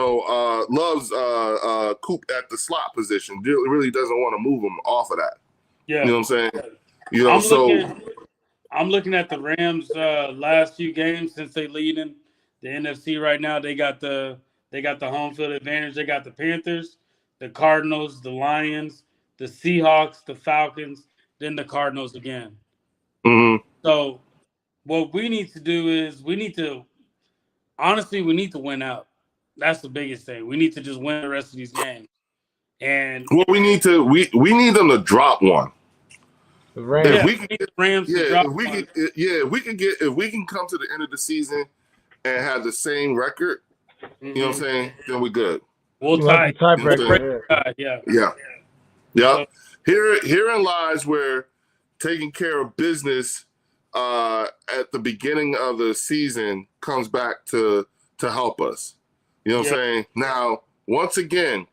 at the slot position. Really doesn't want to move him off of that. Yeah. You know what I'm saying? I'm looking at the Rams last few games since they leading the NFC right now. They got the home field advantage. They got the Panthers, the Cardinals, the Lions, the Seahawks, the Falcons, then the Cardinals again. Mm-hmm. So what we need to do is we need to win out. That's the biggest thing. We need to just win the rest of these games. And Well, we need them to drop one. The Rams. If we we need the Rams to Yeah, drop if we can come to the end of the season and have the same record, you know what I'm saying, then we're good. We'll You want tie. the tiebreaker, Yeah. Yeah. Herein lies where taking care of business at the beginning of the season comes back to help us. You know what I'm saying? Now, once again,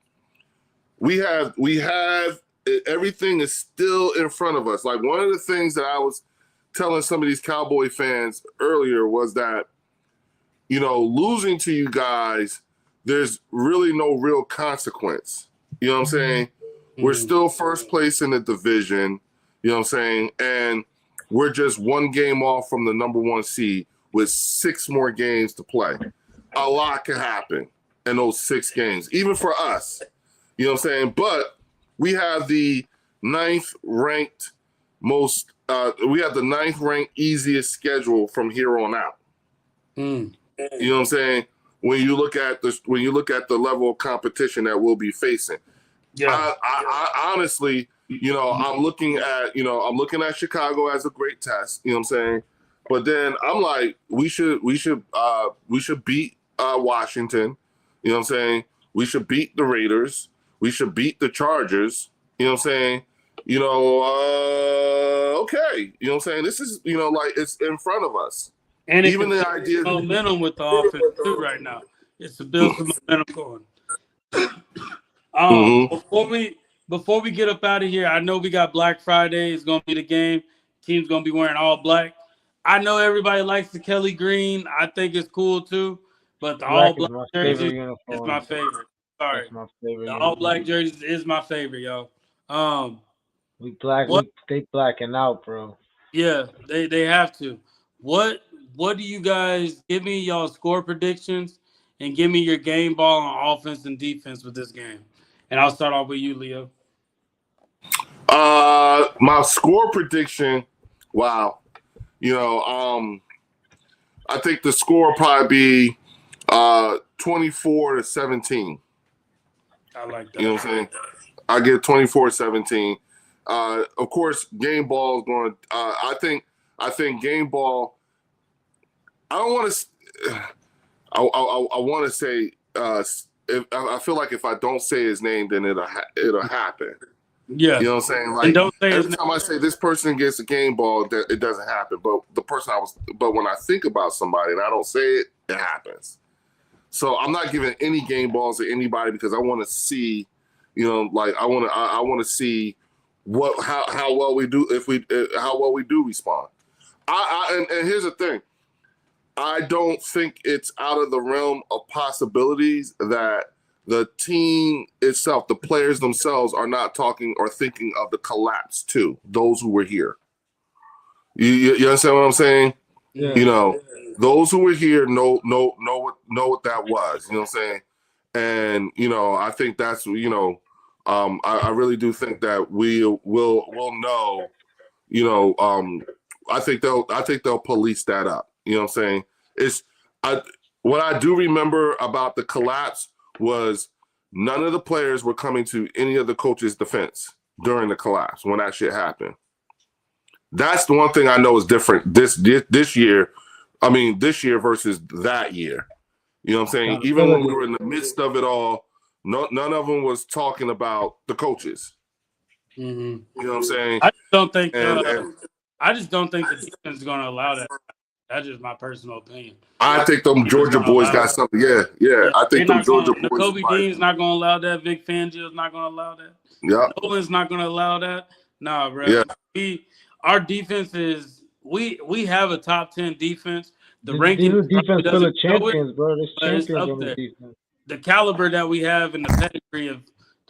we have everything is still in front of us. Like, one of the things that I was telling some of these Cowboy fans earlier was that, losing to you guys, there's really no real consequence. You know what I'm saying? We're still first place in the division. You know what I'm saying? And we're just one game off from the number 1 seed with 6 more games to play. A lot can happen in those 6 games, even for us. You know what I'm saying? But we have the 9th ranked easiest schedule from here on out. You know what I'm saying? When you look at the level of competition that we'll be facing. Yeah. I honestly, I'm looking at Chicago as a great test, you know what I'm saying? But then I'm like, we should beat Washington, you know what I'm saying? We should beat the Raiders. We should beat the Chargers, you know what I'm saying? Okay, you know what I'm saying? This is, it's in front of us. And even the idea momentum with the offense too right now. It's to build some momentum going. Before we get up out of here, I know we got Black Friday. It's gonna be the game. Team's gonna be wearing all black. I know everybody likes the Kelly Green. I think it's cool too. But the all black jersey is my favorite. Sorry, that's my favorite. The all black jerseys is my favorite, y'all. We blacking out, bro. Yeah, they have to. What do you guys give me y'all score predictions and give me your game ball on offense and defense with this game? And I'll start off with you, Leo. My score prediction, wow. I think the score will probably be 24-17. I like that. You know what I'm saying? I get 24-17. Of course, game ball is going. I think game ball. I don't want to. I want to say. I feel like if I don't say his name, then it'll happen. Yeah, you know what I'm saying. Like, and don't say every time I say this person gets a game ball, it doesn't happen. But but when I think about somebody and I don't say it, it happens. So I'm not giving any game balls to anybody because I want to see, I want to see how well we do how well we do respond. And here's the thing. I don't think it's out of the realm of possibilities that the team itself, the players themselves, are not talking or thinking of the collapse too. Those who were here. You understand what I'm saying? Yeah. Those who were here know what that was. You know what I'm saying? And I think that's I really do think that we'll know. I think they'll police that up. You know what I'm saying? What I do remember about the collapse was none of the players were coming to any of the coaches' defense during the collapse when that shit happened. That's the one thing I know is different this year. I mean, this year versus that year. You know what I'm saying? Even when we were in the midst of it all, none of them was talking about the coaches. Mm-hmm. You know what I'm saying? I just don't think the defense is going to allow that. That's just my personal opinion. I think them Georgia boys got something. Yeah. I think them Georgia boys. Kobe Dean's not going to allow that. Vic Fangio's not going to allow that. Yeah. Nolan's not going to allow that. Nah, bro. Yeah. Our defense is we have a top 10 defense. The ranking defense full of champions, bro. There's champions on the defense. The caliber that we have and the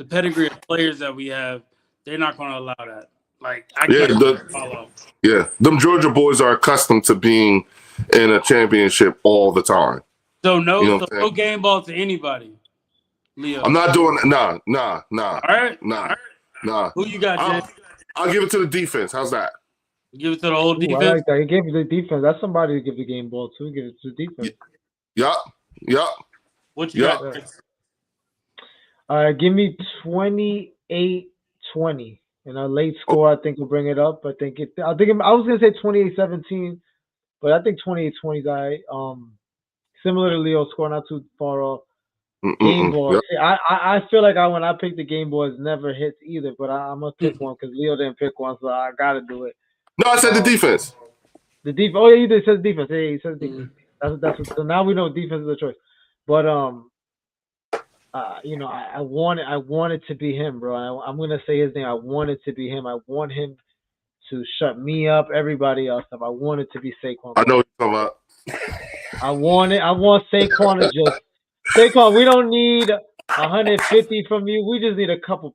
pedigree of players that we have, they're not going to allow that. Like, I can't follow. Yeah, them Georgia boys are accustomed to being in a championship all the time. So no game ball to anybody, Leo. I'm not doing nah. All right. Nah. Who you got, Jay? I'll give it to the defense. How's that? Give it to the whole defense. I like that. You gave it to the defense. That's somebody to give the game ball to. Give it to the defense. Yup. What you got? Give me 28-20. And a late score, I think, will bring it up. I was gonna say 28-17, but I think 28-20 is all right. Similar to Leo's score, not too far off. Game ball. Yep. I feel like when I pick the game ball, it never hits either. But I'm gonna pick one because Leo didn't pick one, so I gotta do it. No, I said the defense. The defense. Oh yeah, you did. It says defense. Yeah, he says defense. So now we know defense is a choice. But I want it to be him, bro. I'm gonna say his name. I want it to be him. I want him to shut me up, everybody else up. I want it to be Saquon. I know what you're talking about. I want Saquon to just Saquon. We don't need 150 from you. We just need a couple of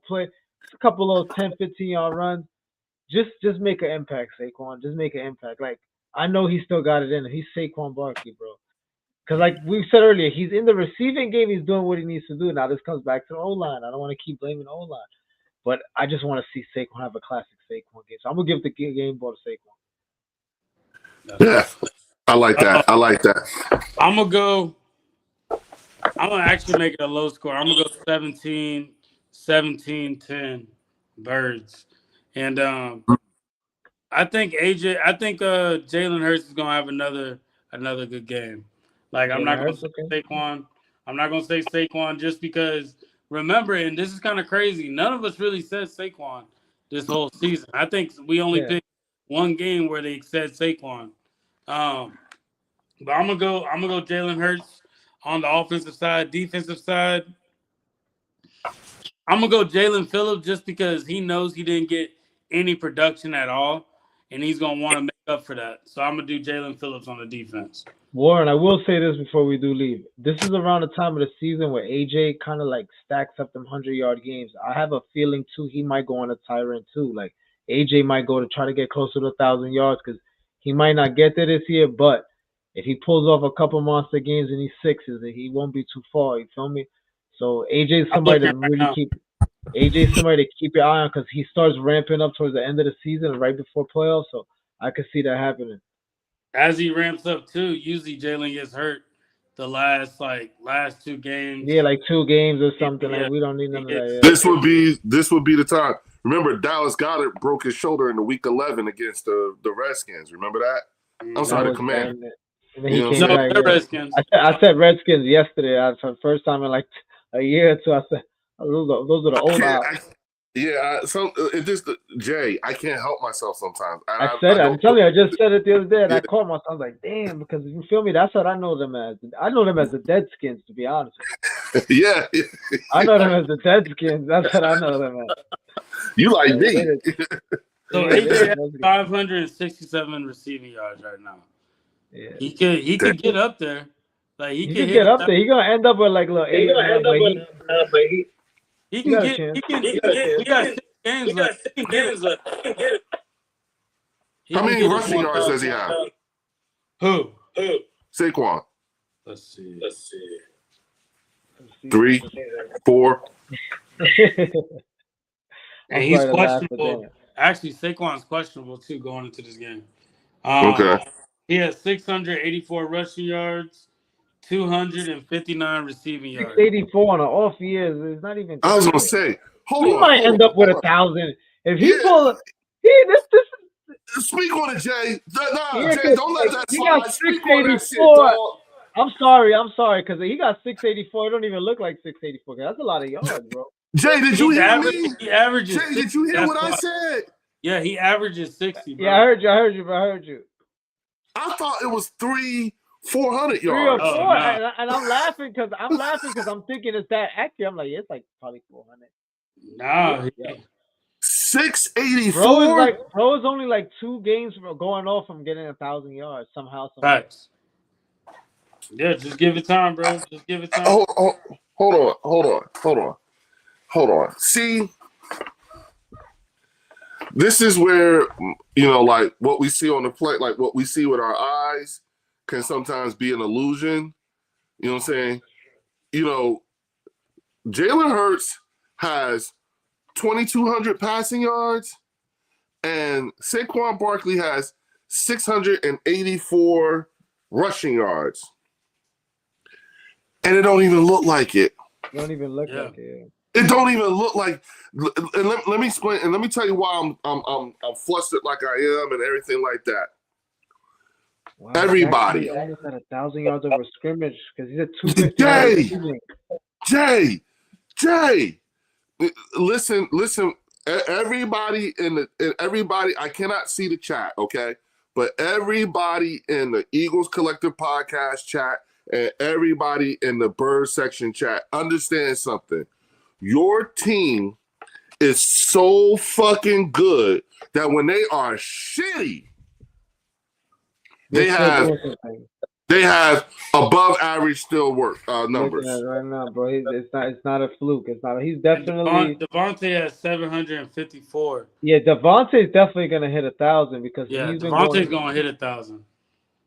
10, 15-yard runs. Just make an impact, Saquon. Just make an impact. Like, I know he still got it in him. He's Saquon Barkley, bro. Because like we said earlier, he's in the receiving game. He's doing what he needs to do. Now this comes back to the O-line. I don't want to keep blaming the O-line. But I just want to see Saquon have a classic Saquon game. So I'm going to give the game ball to Saquon. Yeah, I like that. I like that. I'm going to actually make it a low score. I'm going to go 17-10 Birds. And I think Jalen Hurts is going to have another good game. Like, I'm not going to say Saquon. I'm not going to say Saquon just because, remember, and this is kind of crazy, none of us really said Saquon this whole season. I think we only picked one game where they said Saquon. But I'm gonna go Jalen Hurts on the offensive side. Defensive side, I'm gonna go Jalen Phillips just because he knows he didn't get any production at all, and he's gonna want to make up for that. So I'm gonna do Jalen Phillips on the defense. Warren, I will say this before we do leave. This is around the time of the season where AJ kind of like stacks up them 100-yard games. I have a feeling too he might go on a tyrant too. Like AJ might go to try to get closer to 1,000 yards because he might not get there this year. But if he pulls off a couple monster games and he's sixes, he won't be too far. You feel me? So AJ's somebody to really keep. AJ's somebody to keep your eye on because he starts ramping up towards the end of the season, right before playoffs. So I could see that happening. As he ramps up too, usually Jalen gets hurt the last two games. Yeah, like 2 games or something. Yeah. Like we don't need none of that. This would be the time. Remember, Dallas Goedert broke his shoulder in the week 11 against the Redskins. Remember that? I'm sorry, the Command. And then he came back. Redskins. I said Redskins yesterday. For the first time in like a year or two. I said those are the old odds. Jay, I can't help myself sometimes. I said it. I'm telling you, I just said it the other day, and I caught myself. I was like, damn, because you feel me? That's what I know them as. I know them as the Deadskins, to be honest. Yeah. I know them as the Deadskins. That's what I know them as. You like me. So AJ has 567 receiving yards right now. Yeah. He could get up there. Like he can get up there. He's gonna end up with like little 8. We got 6 games left. How many rushing yards does he have? Who? Saquon. Let's see. 3, 4. And he's questionable. Actually, Saquon's questionable too going into this game. Okay. He has 684 rushing yards, 259 receiving yards. 684 on an off year is not even. I was gonna say, he might end up with 1,000 if he pull. This Speak on it, Jay. Jay, don't let that slide. Speak on that shit, dog. I'm sorry, because he got 684. It don't even look like 684. That's a lot of yards, bro. Jay, did you hear me? He averages. Jay, did you hear what I said? Yeah, he averages 60. Bro. Yeah, I heard you. I thought it was 400 yards. 3 or 4, and I'm laughing because I'm thinking it's that accurate. I'm like, yeah, it's like probably 400. Nah, 684. Bro is only like 2 games from going off from getting 1,000 yards somehow. Facts. Yeah, just give it time, bro. Just give it time. Hold on. See, this is where, like what we see on the plate, like what we see with our eyes can sometimes be an illusion. You know what I'm saying? Jalen Hurts has 2,200 passing yards, and Saquon Barkley has 684 rushing yards. And it don't even look like it. It don't even look like it. It don't even look like. And let me explain, and let me tell you why I'm flustered like I am and everything like that. Wow, everybody almost had 1,000 yards over scrimmage because he's at 250. Jay, listen. Everybody everybody. I cannot see the chat, okay? But everybody in the Eagles Collective Podcast chat and everybody in the Bird Section chat understand something. Your team is so fucking good that when they are shitty, they have above average still work numbers. Right now, bro. It's not a fluke. It's not. He's definitely. Devontae has 754. Yeah, Devontae is definitely gonna hit 1,000 because Yeah, he's been Devontae's gonna hit 1,000.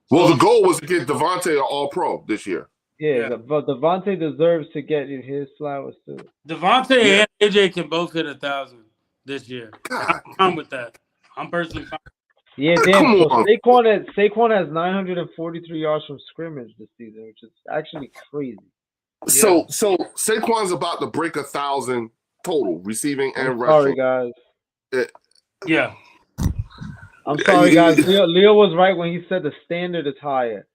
Well, the goal was to get Devontae an All-Pro this year. Yeah, but Devontae deserves to get his flowers too. Devontae and AJ can both hit 1,000 this year. God. I'm with that. I'm personally fine. Yeah, damn. So Saquon has 943 yards from scrimmage this season, which is actually crazy. So Saquon's about to break 1,000 total receiving and rushing. rushing. Sorry, guys. Yeah. I'm sorry, guys. Leo was right when he said the standard is higher.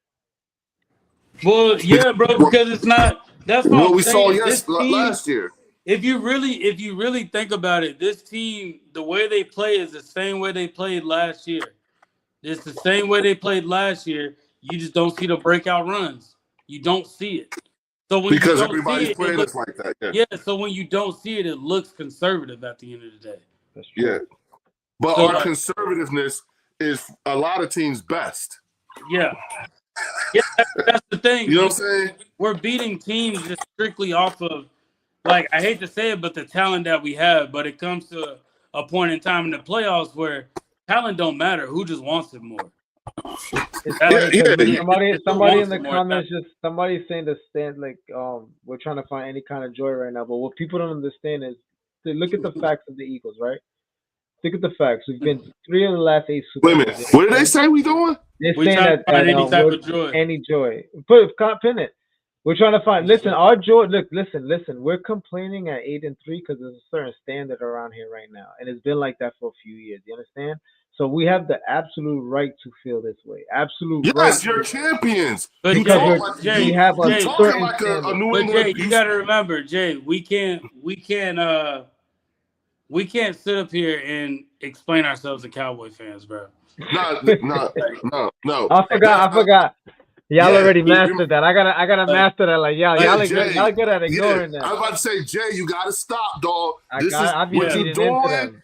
Well, yeah, bro, because it's not. That's what we saw team, last year. If you really think about it, this team, the way they play is the same way they played last year. It's the same way they played last year. You just don't see the breakout runs. You don't see it. So when because you don't everybody's see it, playing it looks, us like that. Yeah. So when you don't see it, it looks conservative at the end of the day. That's true. Yeah. But So, our conservativeness is a lot of teams' best. Yeah. Yeah, that's the thing. You know what I'm saying? We're beating teams just strictly off of, like, I hate to say it, but the talent that we have. But it comes to a point in time in the playoffs where talent don't matter. Who just wants it more? Somebody in the comments somebody's saying the stand we're trying to find any kind of joy right now. But what people don't understand is look at the facts of the Eagles, right? Look at the facts. We've been 3 of the last 8 Super Wait a Bowls. minute. What did they say we doing? They're saying that any type of joy. Any joy. Pin it. We're trying to find. Listen, our joy. Look, listen. We're complaining at 8-3 because there's a certain standard around here right now, and it's been like that for a few years. You understand? So we have the absolute right to feel this way. Absolute right. Yes, you're champions. But You Jay, talk like Jay, you have a Jay, certain like a New But England. Jay, you got to remember, Jay, we can't sit up here and explain ourselves to Cowboy fans, bro. No. I forgot. Y'all already mastered mastered that. I gotta master that. Like y'all Jay, good at ignoring that. I was about to say, Jay, you gotta stop, dog. I've been what you're feeding into them.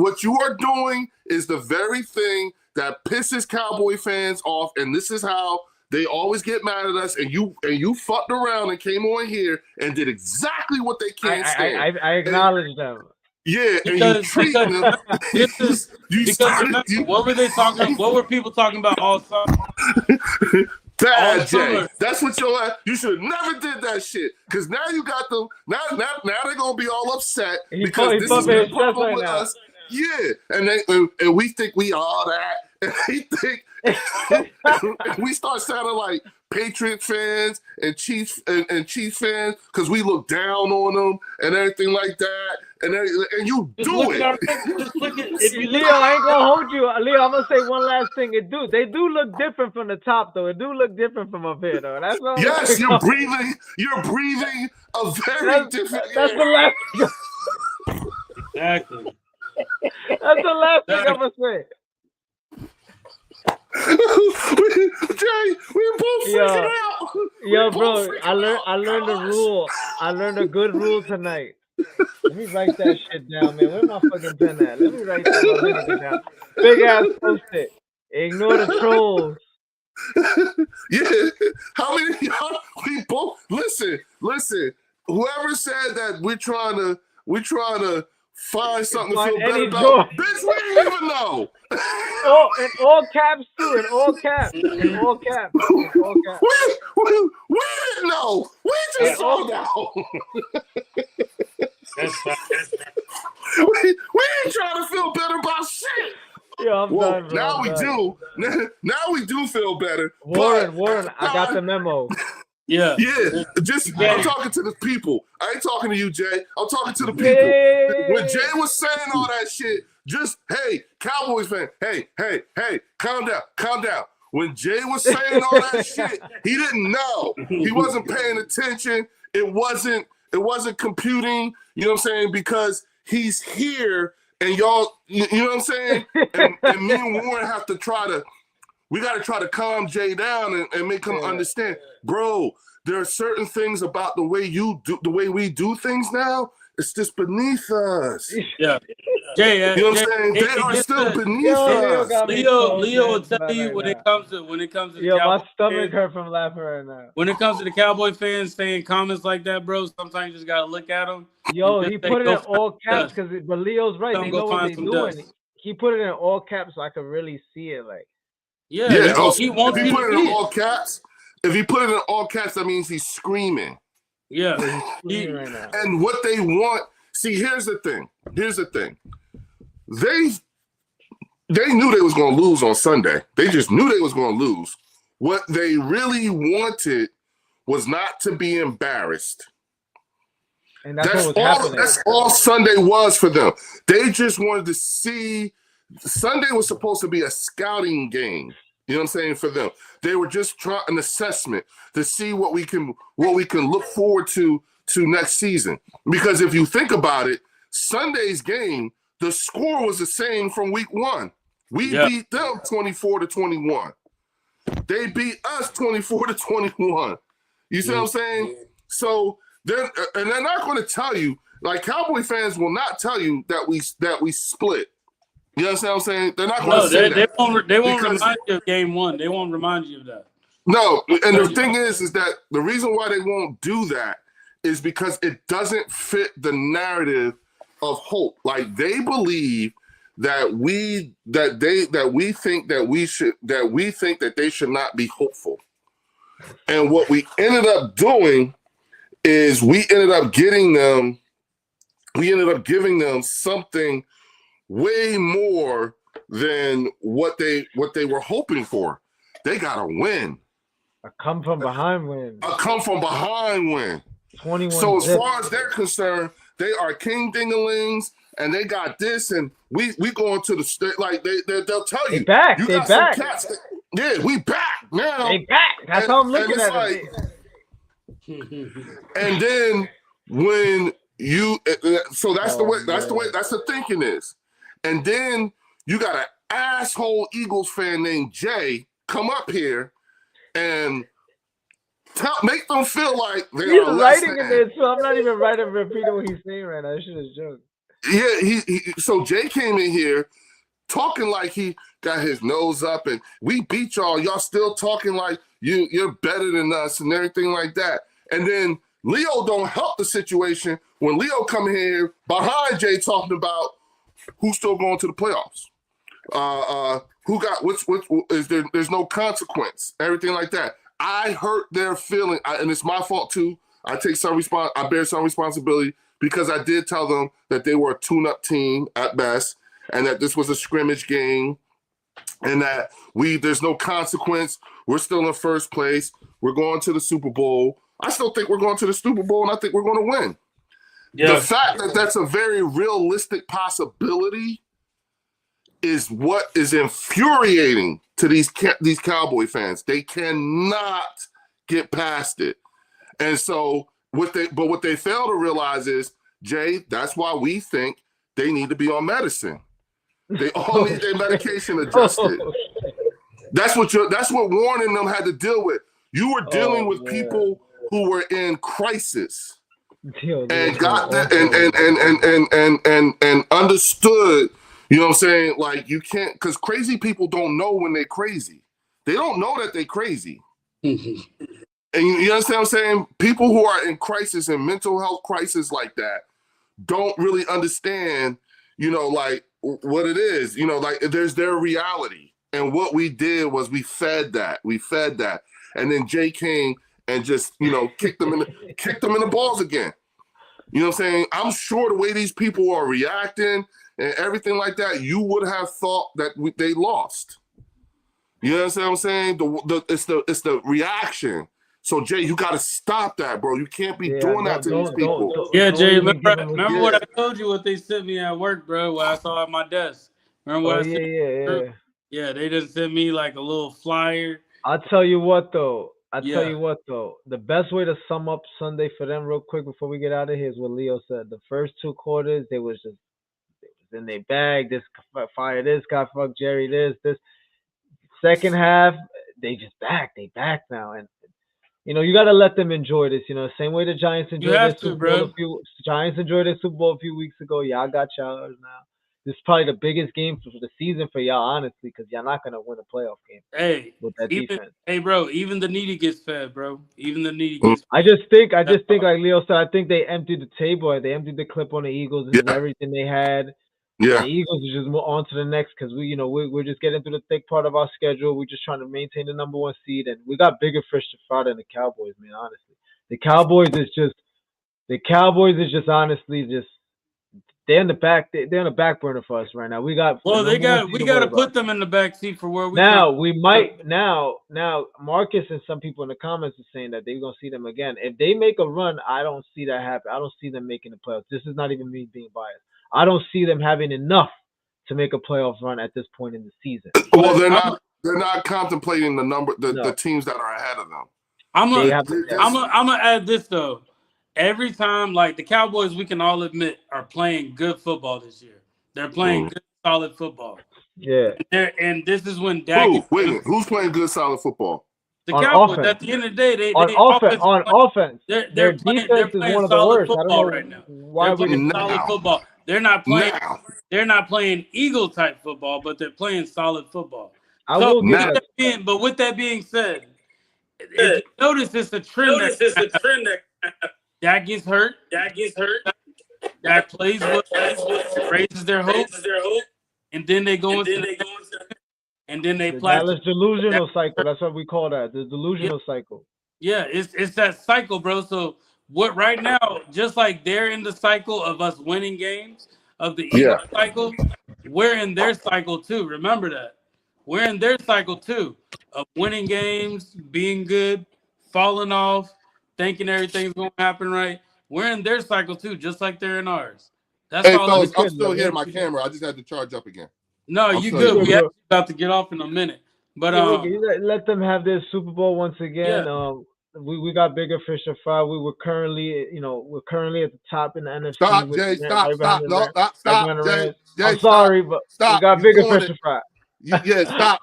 What you are doing is the very thing that pisses Cowboy fans off, and this is how they always get mad at us. And you fucked around and came on here and did exactly what they can't stand. I acknowledge them. Yeah, and you treat them. What were they talking? What were people talking about all summer? Bad Jay. That's what you should have never did that shit. Because now you got them. Now they're gonna be all upset because this is the problem with us. Yeah, and we think we all that, and they think and we start sounding like Patriot fans and Chiefs fans because we look down on them and everything like that. And you do it. Leo, I ain't gonna hold you. Leo, I'm gonna say one last thing. They do look different from the top, though. It do look different from up here, though. That's all. Yes, you're breathing a very different air. That's the last. Exactly. That's the last thing I'm gonna say. Jay, we both freaking out. Yo, bro, I learned a rule. I learned a good rule tonight. Let me write that shit down, man. Where my fucking pen at? Let me write that shit down. Big ass post-it. Ignore the trolls. Yeah. How many of y'all we both listen. Whoever said that we're trying to find something to feel better about. Bitch, we didn't even know. Oh, in all caps too. In all caps. We didn't know. We just found out. We ain't trying to feel better about shit. Yeah, I'm done, bro. Now we do. Now we do feel better. Warren, I got the memo. Yeah. I'm talking to the people. I ain't talking to you, Jay. I'm talking to the people. When Jay was saying all that shit, hey, Cowboys fan, hey, calm down. When Jay was saying all that shit, he didn't know. He wasn't paying attention. It wasn't computing, you know what I'm saying? Because he's here and y'all, you know what I'm saying? And me and Warren have to we got to try to calm Jay down and make him understand. Bro, there are certain things about the way we do things now It's just beneath us. Yeah. Jay, You know what Jay, I'm saying? it- They it are gets still to- beneath Yo, us. got me Leo so will dead tell right you when now. it comes to the Yo, my Cowboy stomach fans, hurt from laughing right now. when it comes to the Cowboy fans saying comments like that, bro, sometimes you just gotta look at them. Yo, and he just say, put it "Go in find all some caps dust." because, but Leo's right. Tell They 'em go know what find they're some doing. dust. He put it in all caps so I could really see it. Like, Yeah, Yeah. Yo, he If wants he you put to it see in it. all caps, that means he's screaming. Yeah, yeah, he's He- screaming right now. And what they want, see, here's the thing. They knew they was going to lose on Sunday. They just knew they was going to lose. What they really wanted was not to be embarrassed. And that's what was happening. That's all Sunday was for them. They just wanted to see. Sunday was supposed to be a scouting game. You know what I'm saying? For them, they were just trying an assessment to see what we can look forward to next season. Because if you think about it, Sunday's game, the score was the same from week 1. We beat them 24-21. They beat us 24-21. You see what I'm saying? So they're not going to tell you, like, Cowboy fans will not tell you that we split. You understand what I'm saying? They're not going to say that. They won't Because- remind you of game 1. They won't remind you of that. No, and the thing is that the reason why they won't do that is because it doesn't fit the narrative of hope. Like, they believe that we think that they should not be hopeful. And what we ended up doing is we ended up giving them something way more than what they were hoping for. They got a win. A come from behind win. A come from behind win. 21. So as zip. far as they're concerned, they are king dingalings, and they got this, and we going to the state. Like they'll tell you, They back. You They got some back. cats yeah, we back now. They back. That's how I'm looking it's at like, it. And then when you, so that's the way. That's the way. That's the thinking is. And then you got an asshole Eagles fan named Jay come up here and make them feel like they He's are less writing in than. there, so I'm not even repeating what he's saying right now. This shit is joke. Yeah, so Jay came in here talking like he got his nose up and we beat y'all. Y'all still talking like you're better than us and everything like that. And then Leo don't help the situation when Leo come here behind Jay talking about who's still going to the playoffs. Who got which is there? There's no consequence. Everything like that. I hurt their feeling, and it's my fault too. I bear some responsibility because I did tell them that they were a tune-up team at best, and that this was a scrimmage game, and that there's no consequence. We're still in first place. We're going to the Super Bowl. I still think we're going to the Super Bowl, and I think we're going to win. Yeah. The fact that that's a very realistic possibility is what is infuriating to these Cowboy fans. They cannot get past it. And so what they fail to realize is, Jay, that's why we think they need to be on medicine. They all need their medication adjusted. That's what Warren and them had to deal with. You were dealing with people who were in crisis. And got that and understood, you know what I'm saying? Like, you can't, because crazy people don't know when they're crazy. They don't know that they're crazy. And you understand what I'm saying? People who are in crisis and mental health crisis like that don't really understand, like what it is. Like there's their reality. And what we did was we fed that. And then Jay came and just, kicked them in the balls again. You know what I'm saying? I'm sure the way these people are reacting and everything like that, you would have thought that they lost. You understand what I'm saying? It's the reaction. So Jay, you got to stop that, bro. You can't be doing that to these people. Yeah, Jay, remember what I told you? What they sent me at work, bro? What I saw at my desk. Remember what I said? Yeah. Yeah, they just sent me like a little flyer. I'll tell you what though. The best way to sum up Sunday for them real quick before we get out of here is what Leo said. The first 2 quarters, they was in their bag. This fire this guy, fuck Jerry this. Second half, they just back. They back now. And you got to let them enjoy this. Same way the Giants enjoyed their have to, Super Bowl bro. Giants enjoyed their Super Bowl a few weeks ago. Y'all got y'all now. This is probably the biggest game for the season for y'all, honestly, because y'all not gonna win a playoff game Hey, with that defense. bro, even the needy gets fed, bro. Even the needy gets. I just think, like Leo said, I think they emptied the table. They emptied the clip on the Eagles and everything they had. Yeah. The Eagles are just on to the next because we're just getting through the thick part of our schedule. We're just trying to maintain the number 1 seed, and we got bigger fish to fry than the Cowboys, man. Honestly, the Cowboys is just honestly just they're in the back. They're on the back burner for us right now. We got we got to put them in the back seat for where we now. We might now Marcus and some people in the comments are saying that they're gonna see them again. If they make a run, I don't see that happen. I don't see them making the playoffs. This is not even me being biased. I don't see them having enough to make a playoff run at this point in the season. Well, they're not contemplating the teams that are ahead of them. I'm gonna add this though. Every time, like the Cowboys, we can all admit are playing good football this year. They're playing good, solid football. Yeah. And this is when Dak. Who's playing good, solid football? The Cowboys. Offense. At the end of the day, they on offense. Their defense is one of the worst. I don't know right now. They're playing solid football. They're not playing. They're not playing Eagle type football, but they're playing solid football. But with that being said, if you notice it's a trend. Dak gets hurt. Dak plays what raises their hopes, and then they go into and then they play. Dallas delusional cycle. That's what we call that. The delusional cycle. Yeah, it's that cycle, bro. So what right now, just like they're in the cycle of us winning games of the Eagles cycle, we're in their cycle too. Remember that. We're in their cycle too of winning games, being good, falling off, thinking everything's going to happen right. We're in their cycle too, just like they're in ours. That's all. Fellas, I'm still here. My camera. I just had to charge up again. No, you good. We actually about to get off in a minute, but let them have their Super Bowl once again. Yeah. We got bigger fish to fry. We're currently at the top in the NFC. Stop, Jay. Stop. Jay. I'm sorry, but we got bigger fish to fry.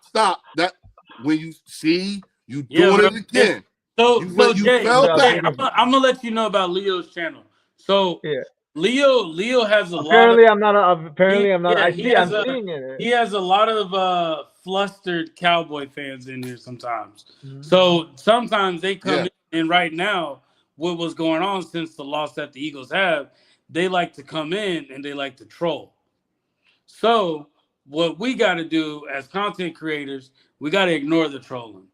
Stop. That when you see you doing it again. So Jay, I'm gonna let you know about Leo's channel. So Leo has a apparently lot. I'm not. I'm seeing it. He has a lot of flustered Cowboy fans in here sometimes. Mm-hmm. So sometimes they come in, and right now, what was going on since the loss that the Eagles have, they like to come in and they like to troll. So what we got to do as content creators, we got to ignore the trolling.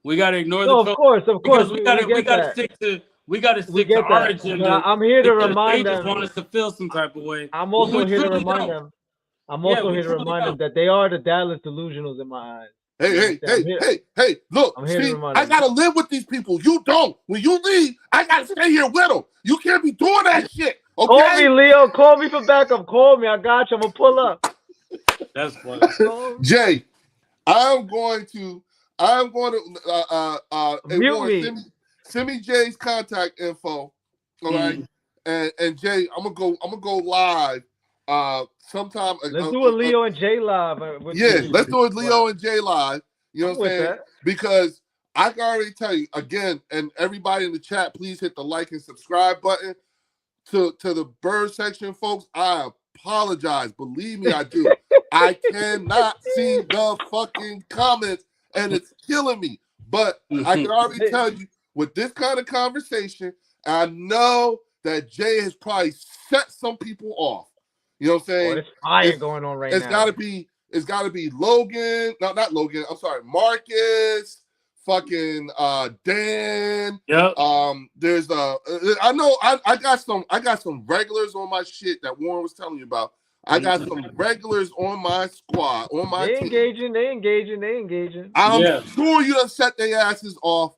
We got to ignore the trolling. Of course. We got to stick to our agenda. I'm here to remind them. They just want us to feel some type of way. I'm also here to remind them. That they are the Dallas delusionals in my eyes. Hey! Look, I gotta live with these people. You don't. When you leave, I gotta stay here with them. You can't be doing that shit. Okay? Call me, Leo. Call me for backup. Call me. I got you. I'm gonna pull up. That's funny. Jay, I'm going to mute me. Send me Jay's contact info. All right. And Jay, I'm gonna go live sometime. Let's do a Leo and Jay live. Let's do a Leo and Jay live. You know what I'm saying? That. Because I can already tell you again, and everybody in the chat, please hit the like and subscribe button. To the bird section, folks, I apologize. Believe me, I do. I cannot see the fucking comments, and it's killing me. But I can already tell you, with this kind of conversation, I know that Jay has probably set some people off. You know what I'm saying? There's fire going on right now. It's gotta be Logan. No, not Logan. I'm sorry, Marcus. Fucking Dan. Yep. There's I know I got some regulars on my shit that Warren was telling you about. I got some regulars on my squad, on my team. They engaging. I'm sure you done set their asses off.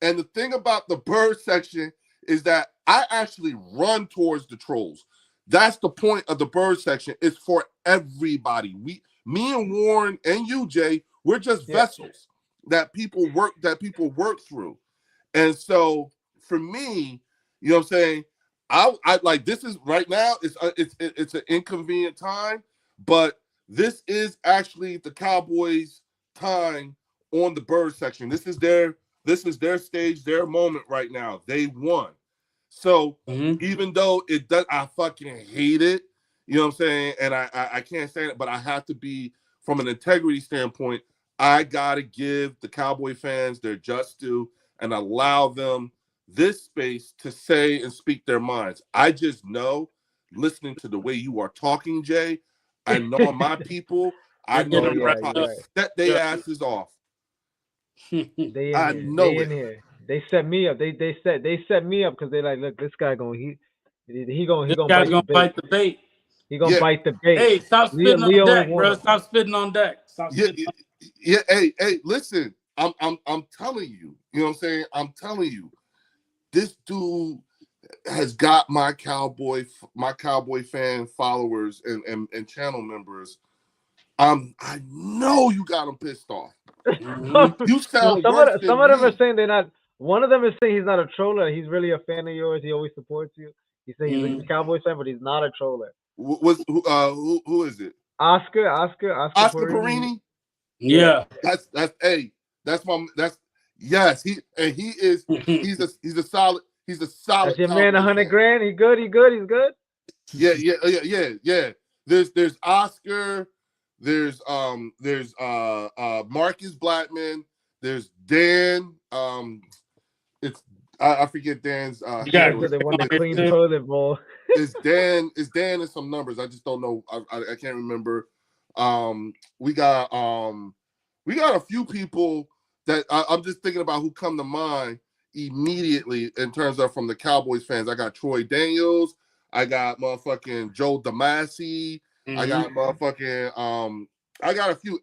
And the thing about the bird section is that I actually run towards the trolls. That's the point of the bird section. It's for everybody. Me and Warren and you, Jay, we're just vessels that people work through. And so for me, you know what I'm saying, I like, this is right now, it's an inconvenient time, but this is actually the Cowboys' time on the bird section. This is their This is their stage, their moment right now. They won. So even though it does, I fucking hate it. You know what I'm saying? And I can't say it, but I have to be, from an integrity standpoint, I gotta give the Cowboy fans their just due and allow them this space to say and speak their minds. I just know, listening to the way you are talking, Jay, I know my people, I know how to set their asses off. I know it. They set me up. They set me up because they like, look, this guy gonna bite the bait. He gonna bite the bait. Hey, stop spitting on deck, bro. Stop spitting on deck. Yeah. Hey, listen. I'm telling you. You know what I'm saying? I'm telling you. This dude has got my Cowboy fan followers and channel members. I know you got them pissed off. You sound worse than some of them me. are saying they're not. One of them is saying he's not a troller. He's really a fan of yours. He always supports you. He's saying he's a Cowboys fan, but he's not a troller. Who is it? Oscar Perini? Yeah. That's yes. He's a solid. That's your man, 100 grand. He's good. Yeah. There's Oscar. There's Marcus Blackman. There's Dan. I forget Dan's. They want to clean toilet bowl. It's Dan and some numbers. I just don't know. I can't remember. We got a few people that I'm just thinking about who come to mind immediately in terms of from the Cowboys fans. I got Troy Daniels. I got motherfucking Joe Damasi. I got motherfucking I got a few.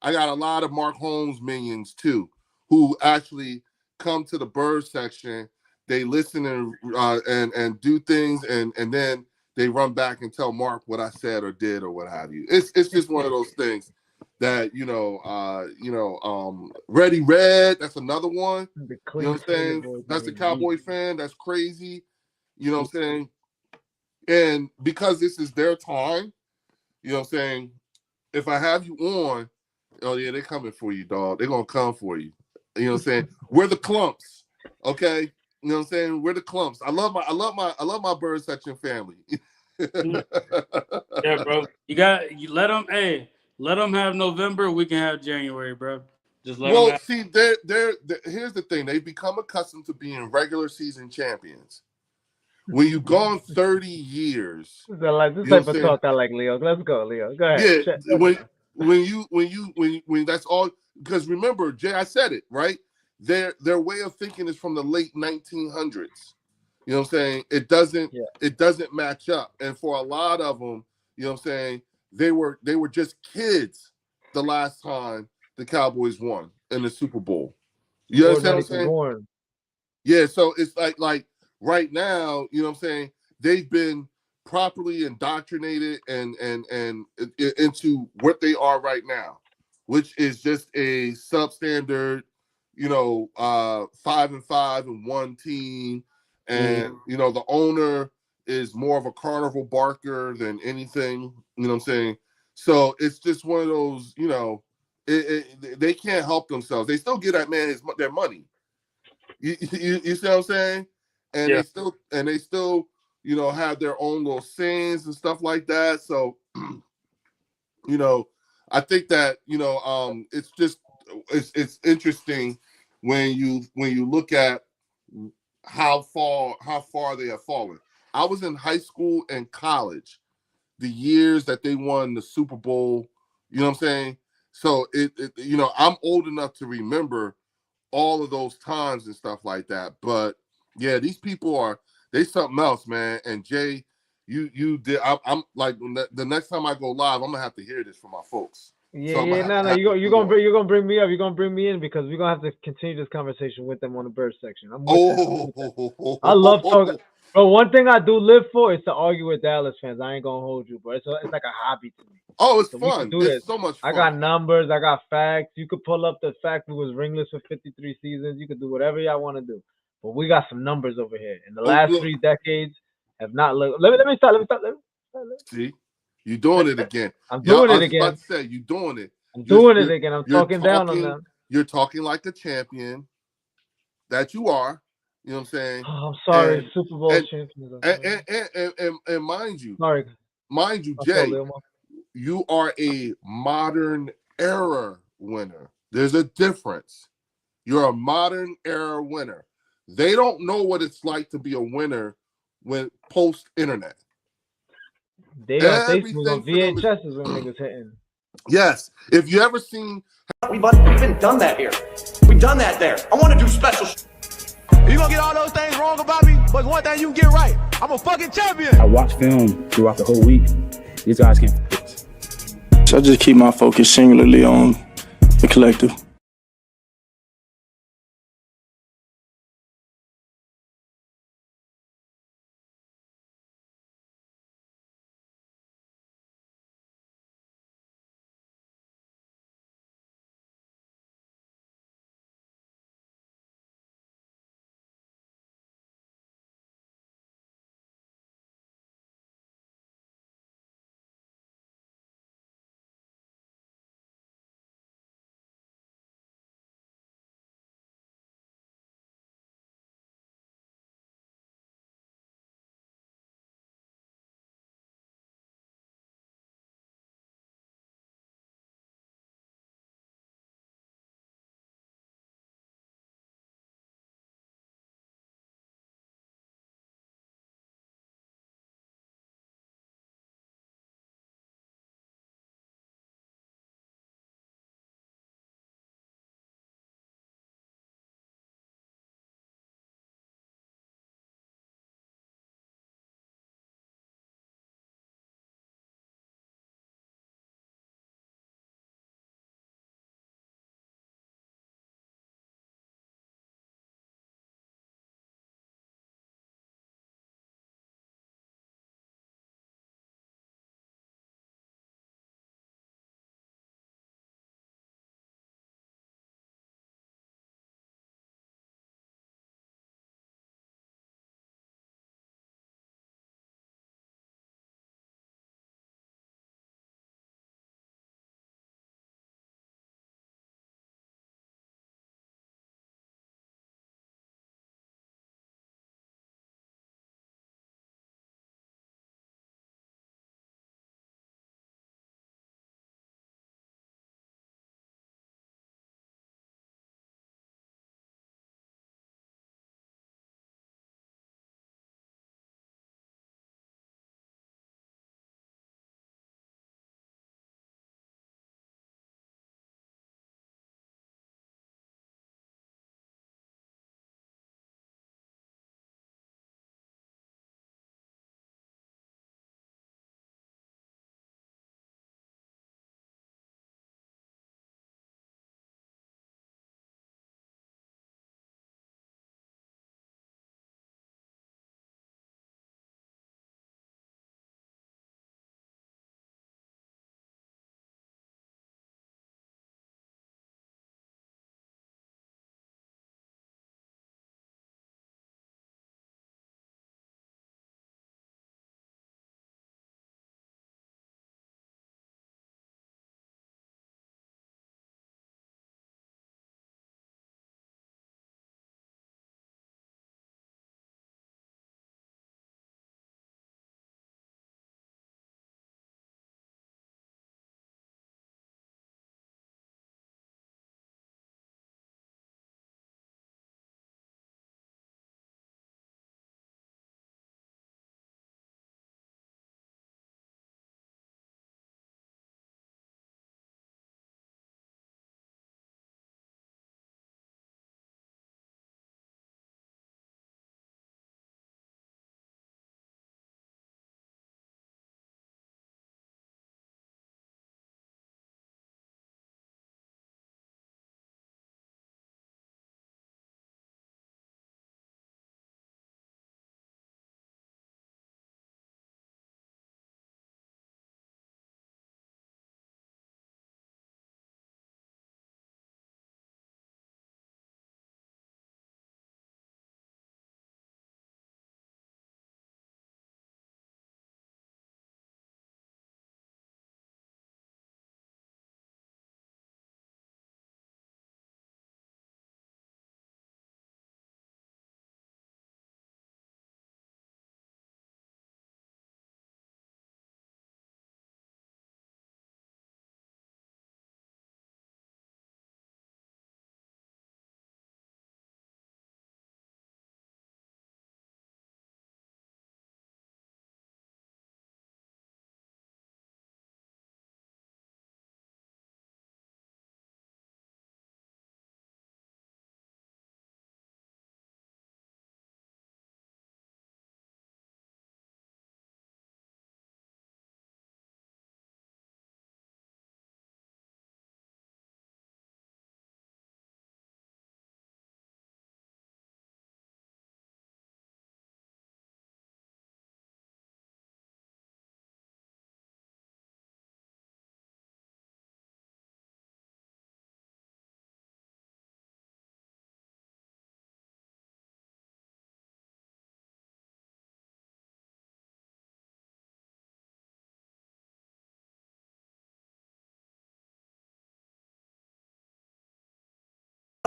I got a lot of Mark Holmes minions too, who actually come to the bird section. They listen and do things, and then they run back and tell Mark what I said or did or what have you. It's just one of those things that Ready Red. That's another one. You know what I'm saying? That's a Cowboy fan. That's crazy. You know what I'm saying? And because this is their time, you know what I'm saying? If I have you on, oh yeah, they're coming for you, dog. They're gonna come for you. You know what I'm saying? We're the clumps, okay? You know what I'm saying? We're the clumps. I love my bird section family. Yeah, bro. You let them. Hey, let them have November. We can have January, bro. Just let them have. See, they're here's the thing. They've become accustomed to being regular season champions. When you've gone 30 years, this type of talk I like, Leo. Let's go, Leo. Go ahead. Yeah, when that's all, because remember, Jay, I said it, right? Their way of thinking is from the late 1900s. You know what I'm saying? It doesn't match up. And for a lot of them, you know what I'm saying, they were just kids the last time the Cowboys won in the Super Bowl. You understand what I'm saying? Yeah, so it's like right now, you know what I'm saying, they've been properly indoctrinated and into what they are right now, which is just a substandard, 5-5-1 team. And, the owner is more of a carnival barker than anything, you know what I'm saying? So it's just one of those, they can't help themselves. They still get that man their money. You see what I'm saying? And they still, have their own little sayings and stuff like that. So, I think that, it's interesting when you look at how far they have fallen. I was in high school and college the years that they won the Super Bowl, you know what I'm saying? So I'm old enough to remember all of those times and stuff like that. But yeah, these people they something else, man. And Jay, you did. I'm like, the next time I go live, I'm gonna have to hear this from my folks. Yeah, you're gonna bring me up. You're gonna bring me in because we're gonna have to continue this conversation with them on the bird section. I love talking. But one thing I do live for is to argue with Dallas fans. I ain't gonna hold you, but it's like a hobby to me. Oh, it's fun. It's so much fun. I got numbers. I got facts. You could pull up the fact we was ringless for 53 seasons. You could do whatever y'all want to do. But we got some numbers over here. In the last 3 decades have not looked. Let me stop. See, you're doing it again. I'm doing it again. I was about to say, you're doing it. I'm doing it again. I'm talking down on them. You're talking like a champion. that you are. You know what I'm saying? Oh, I'm sorry, And Super Bowl and champions. and mind you, Sorry, I felt Jay, it. you are a modern era winner. There's a difference. You're a modern era winner. They don't know what it's like to be a winner when post internet. They on Facebook on VHS is when niggas hitting. Yes. If you ever seen, We've been done that here. We've done that there. I want to do special. You gonna get all those things wrong about me, but one thing you can get right. I'm a fucking champion. I watch film throughout the whole week. These guys can fix. So I just keep my focus singularly on the collective.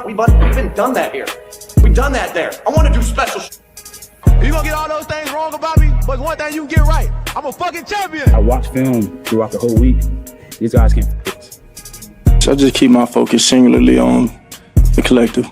We've been done that here. We've done that there. I want to do special. You gonna get all those things wrong about me, but one thing you can get right. I'm a fucking champion. I watch film throughout the whole week. These guys can't fix. So I just keep my focus singularly on the collective.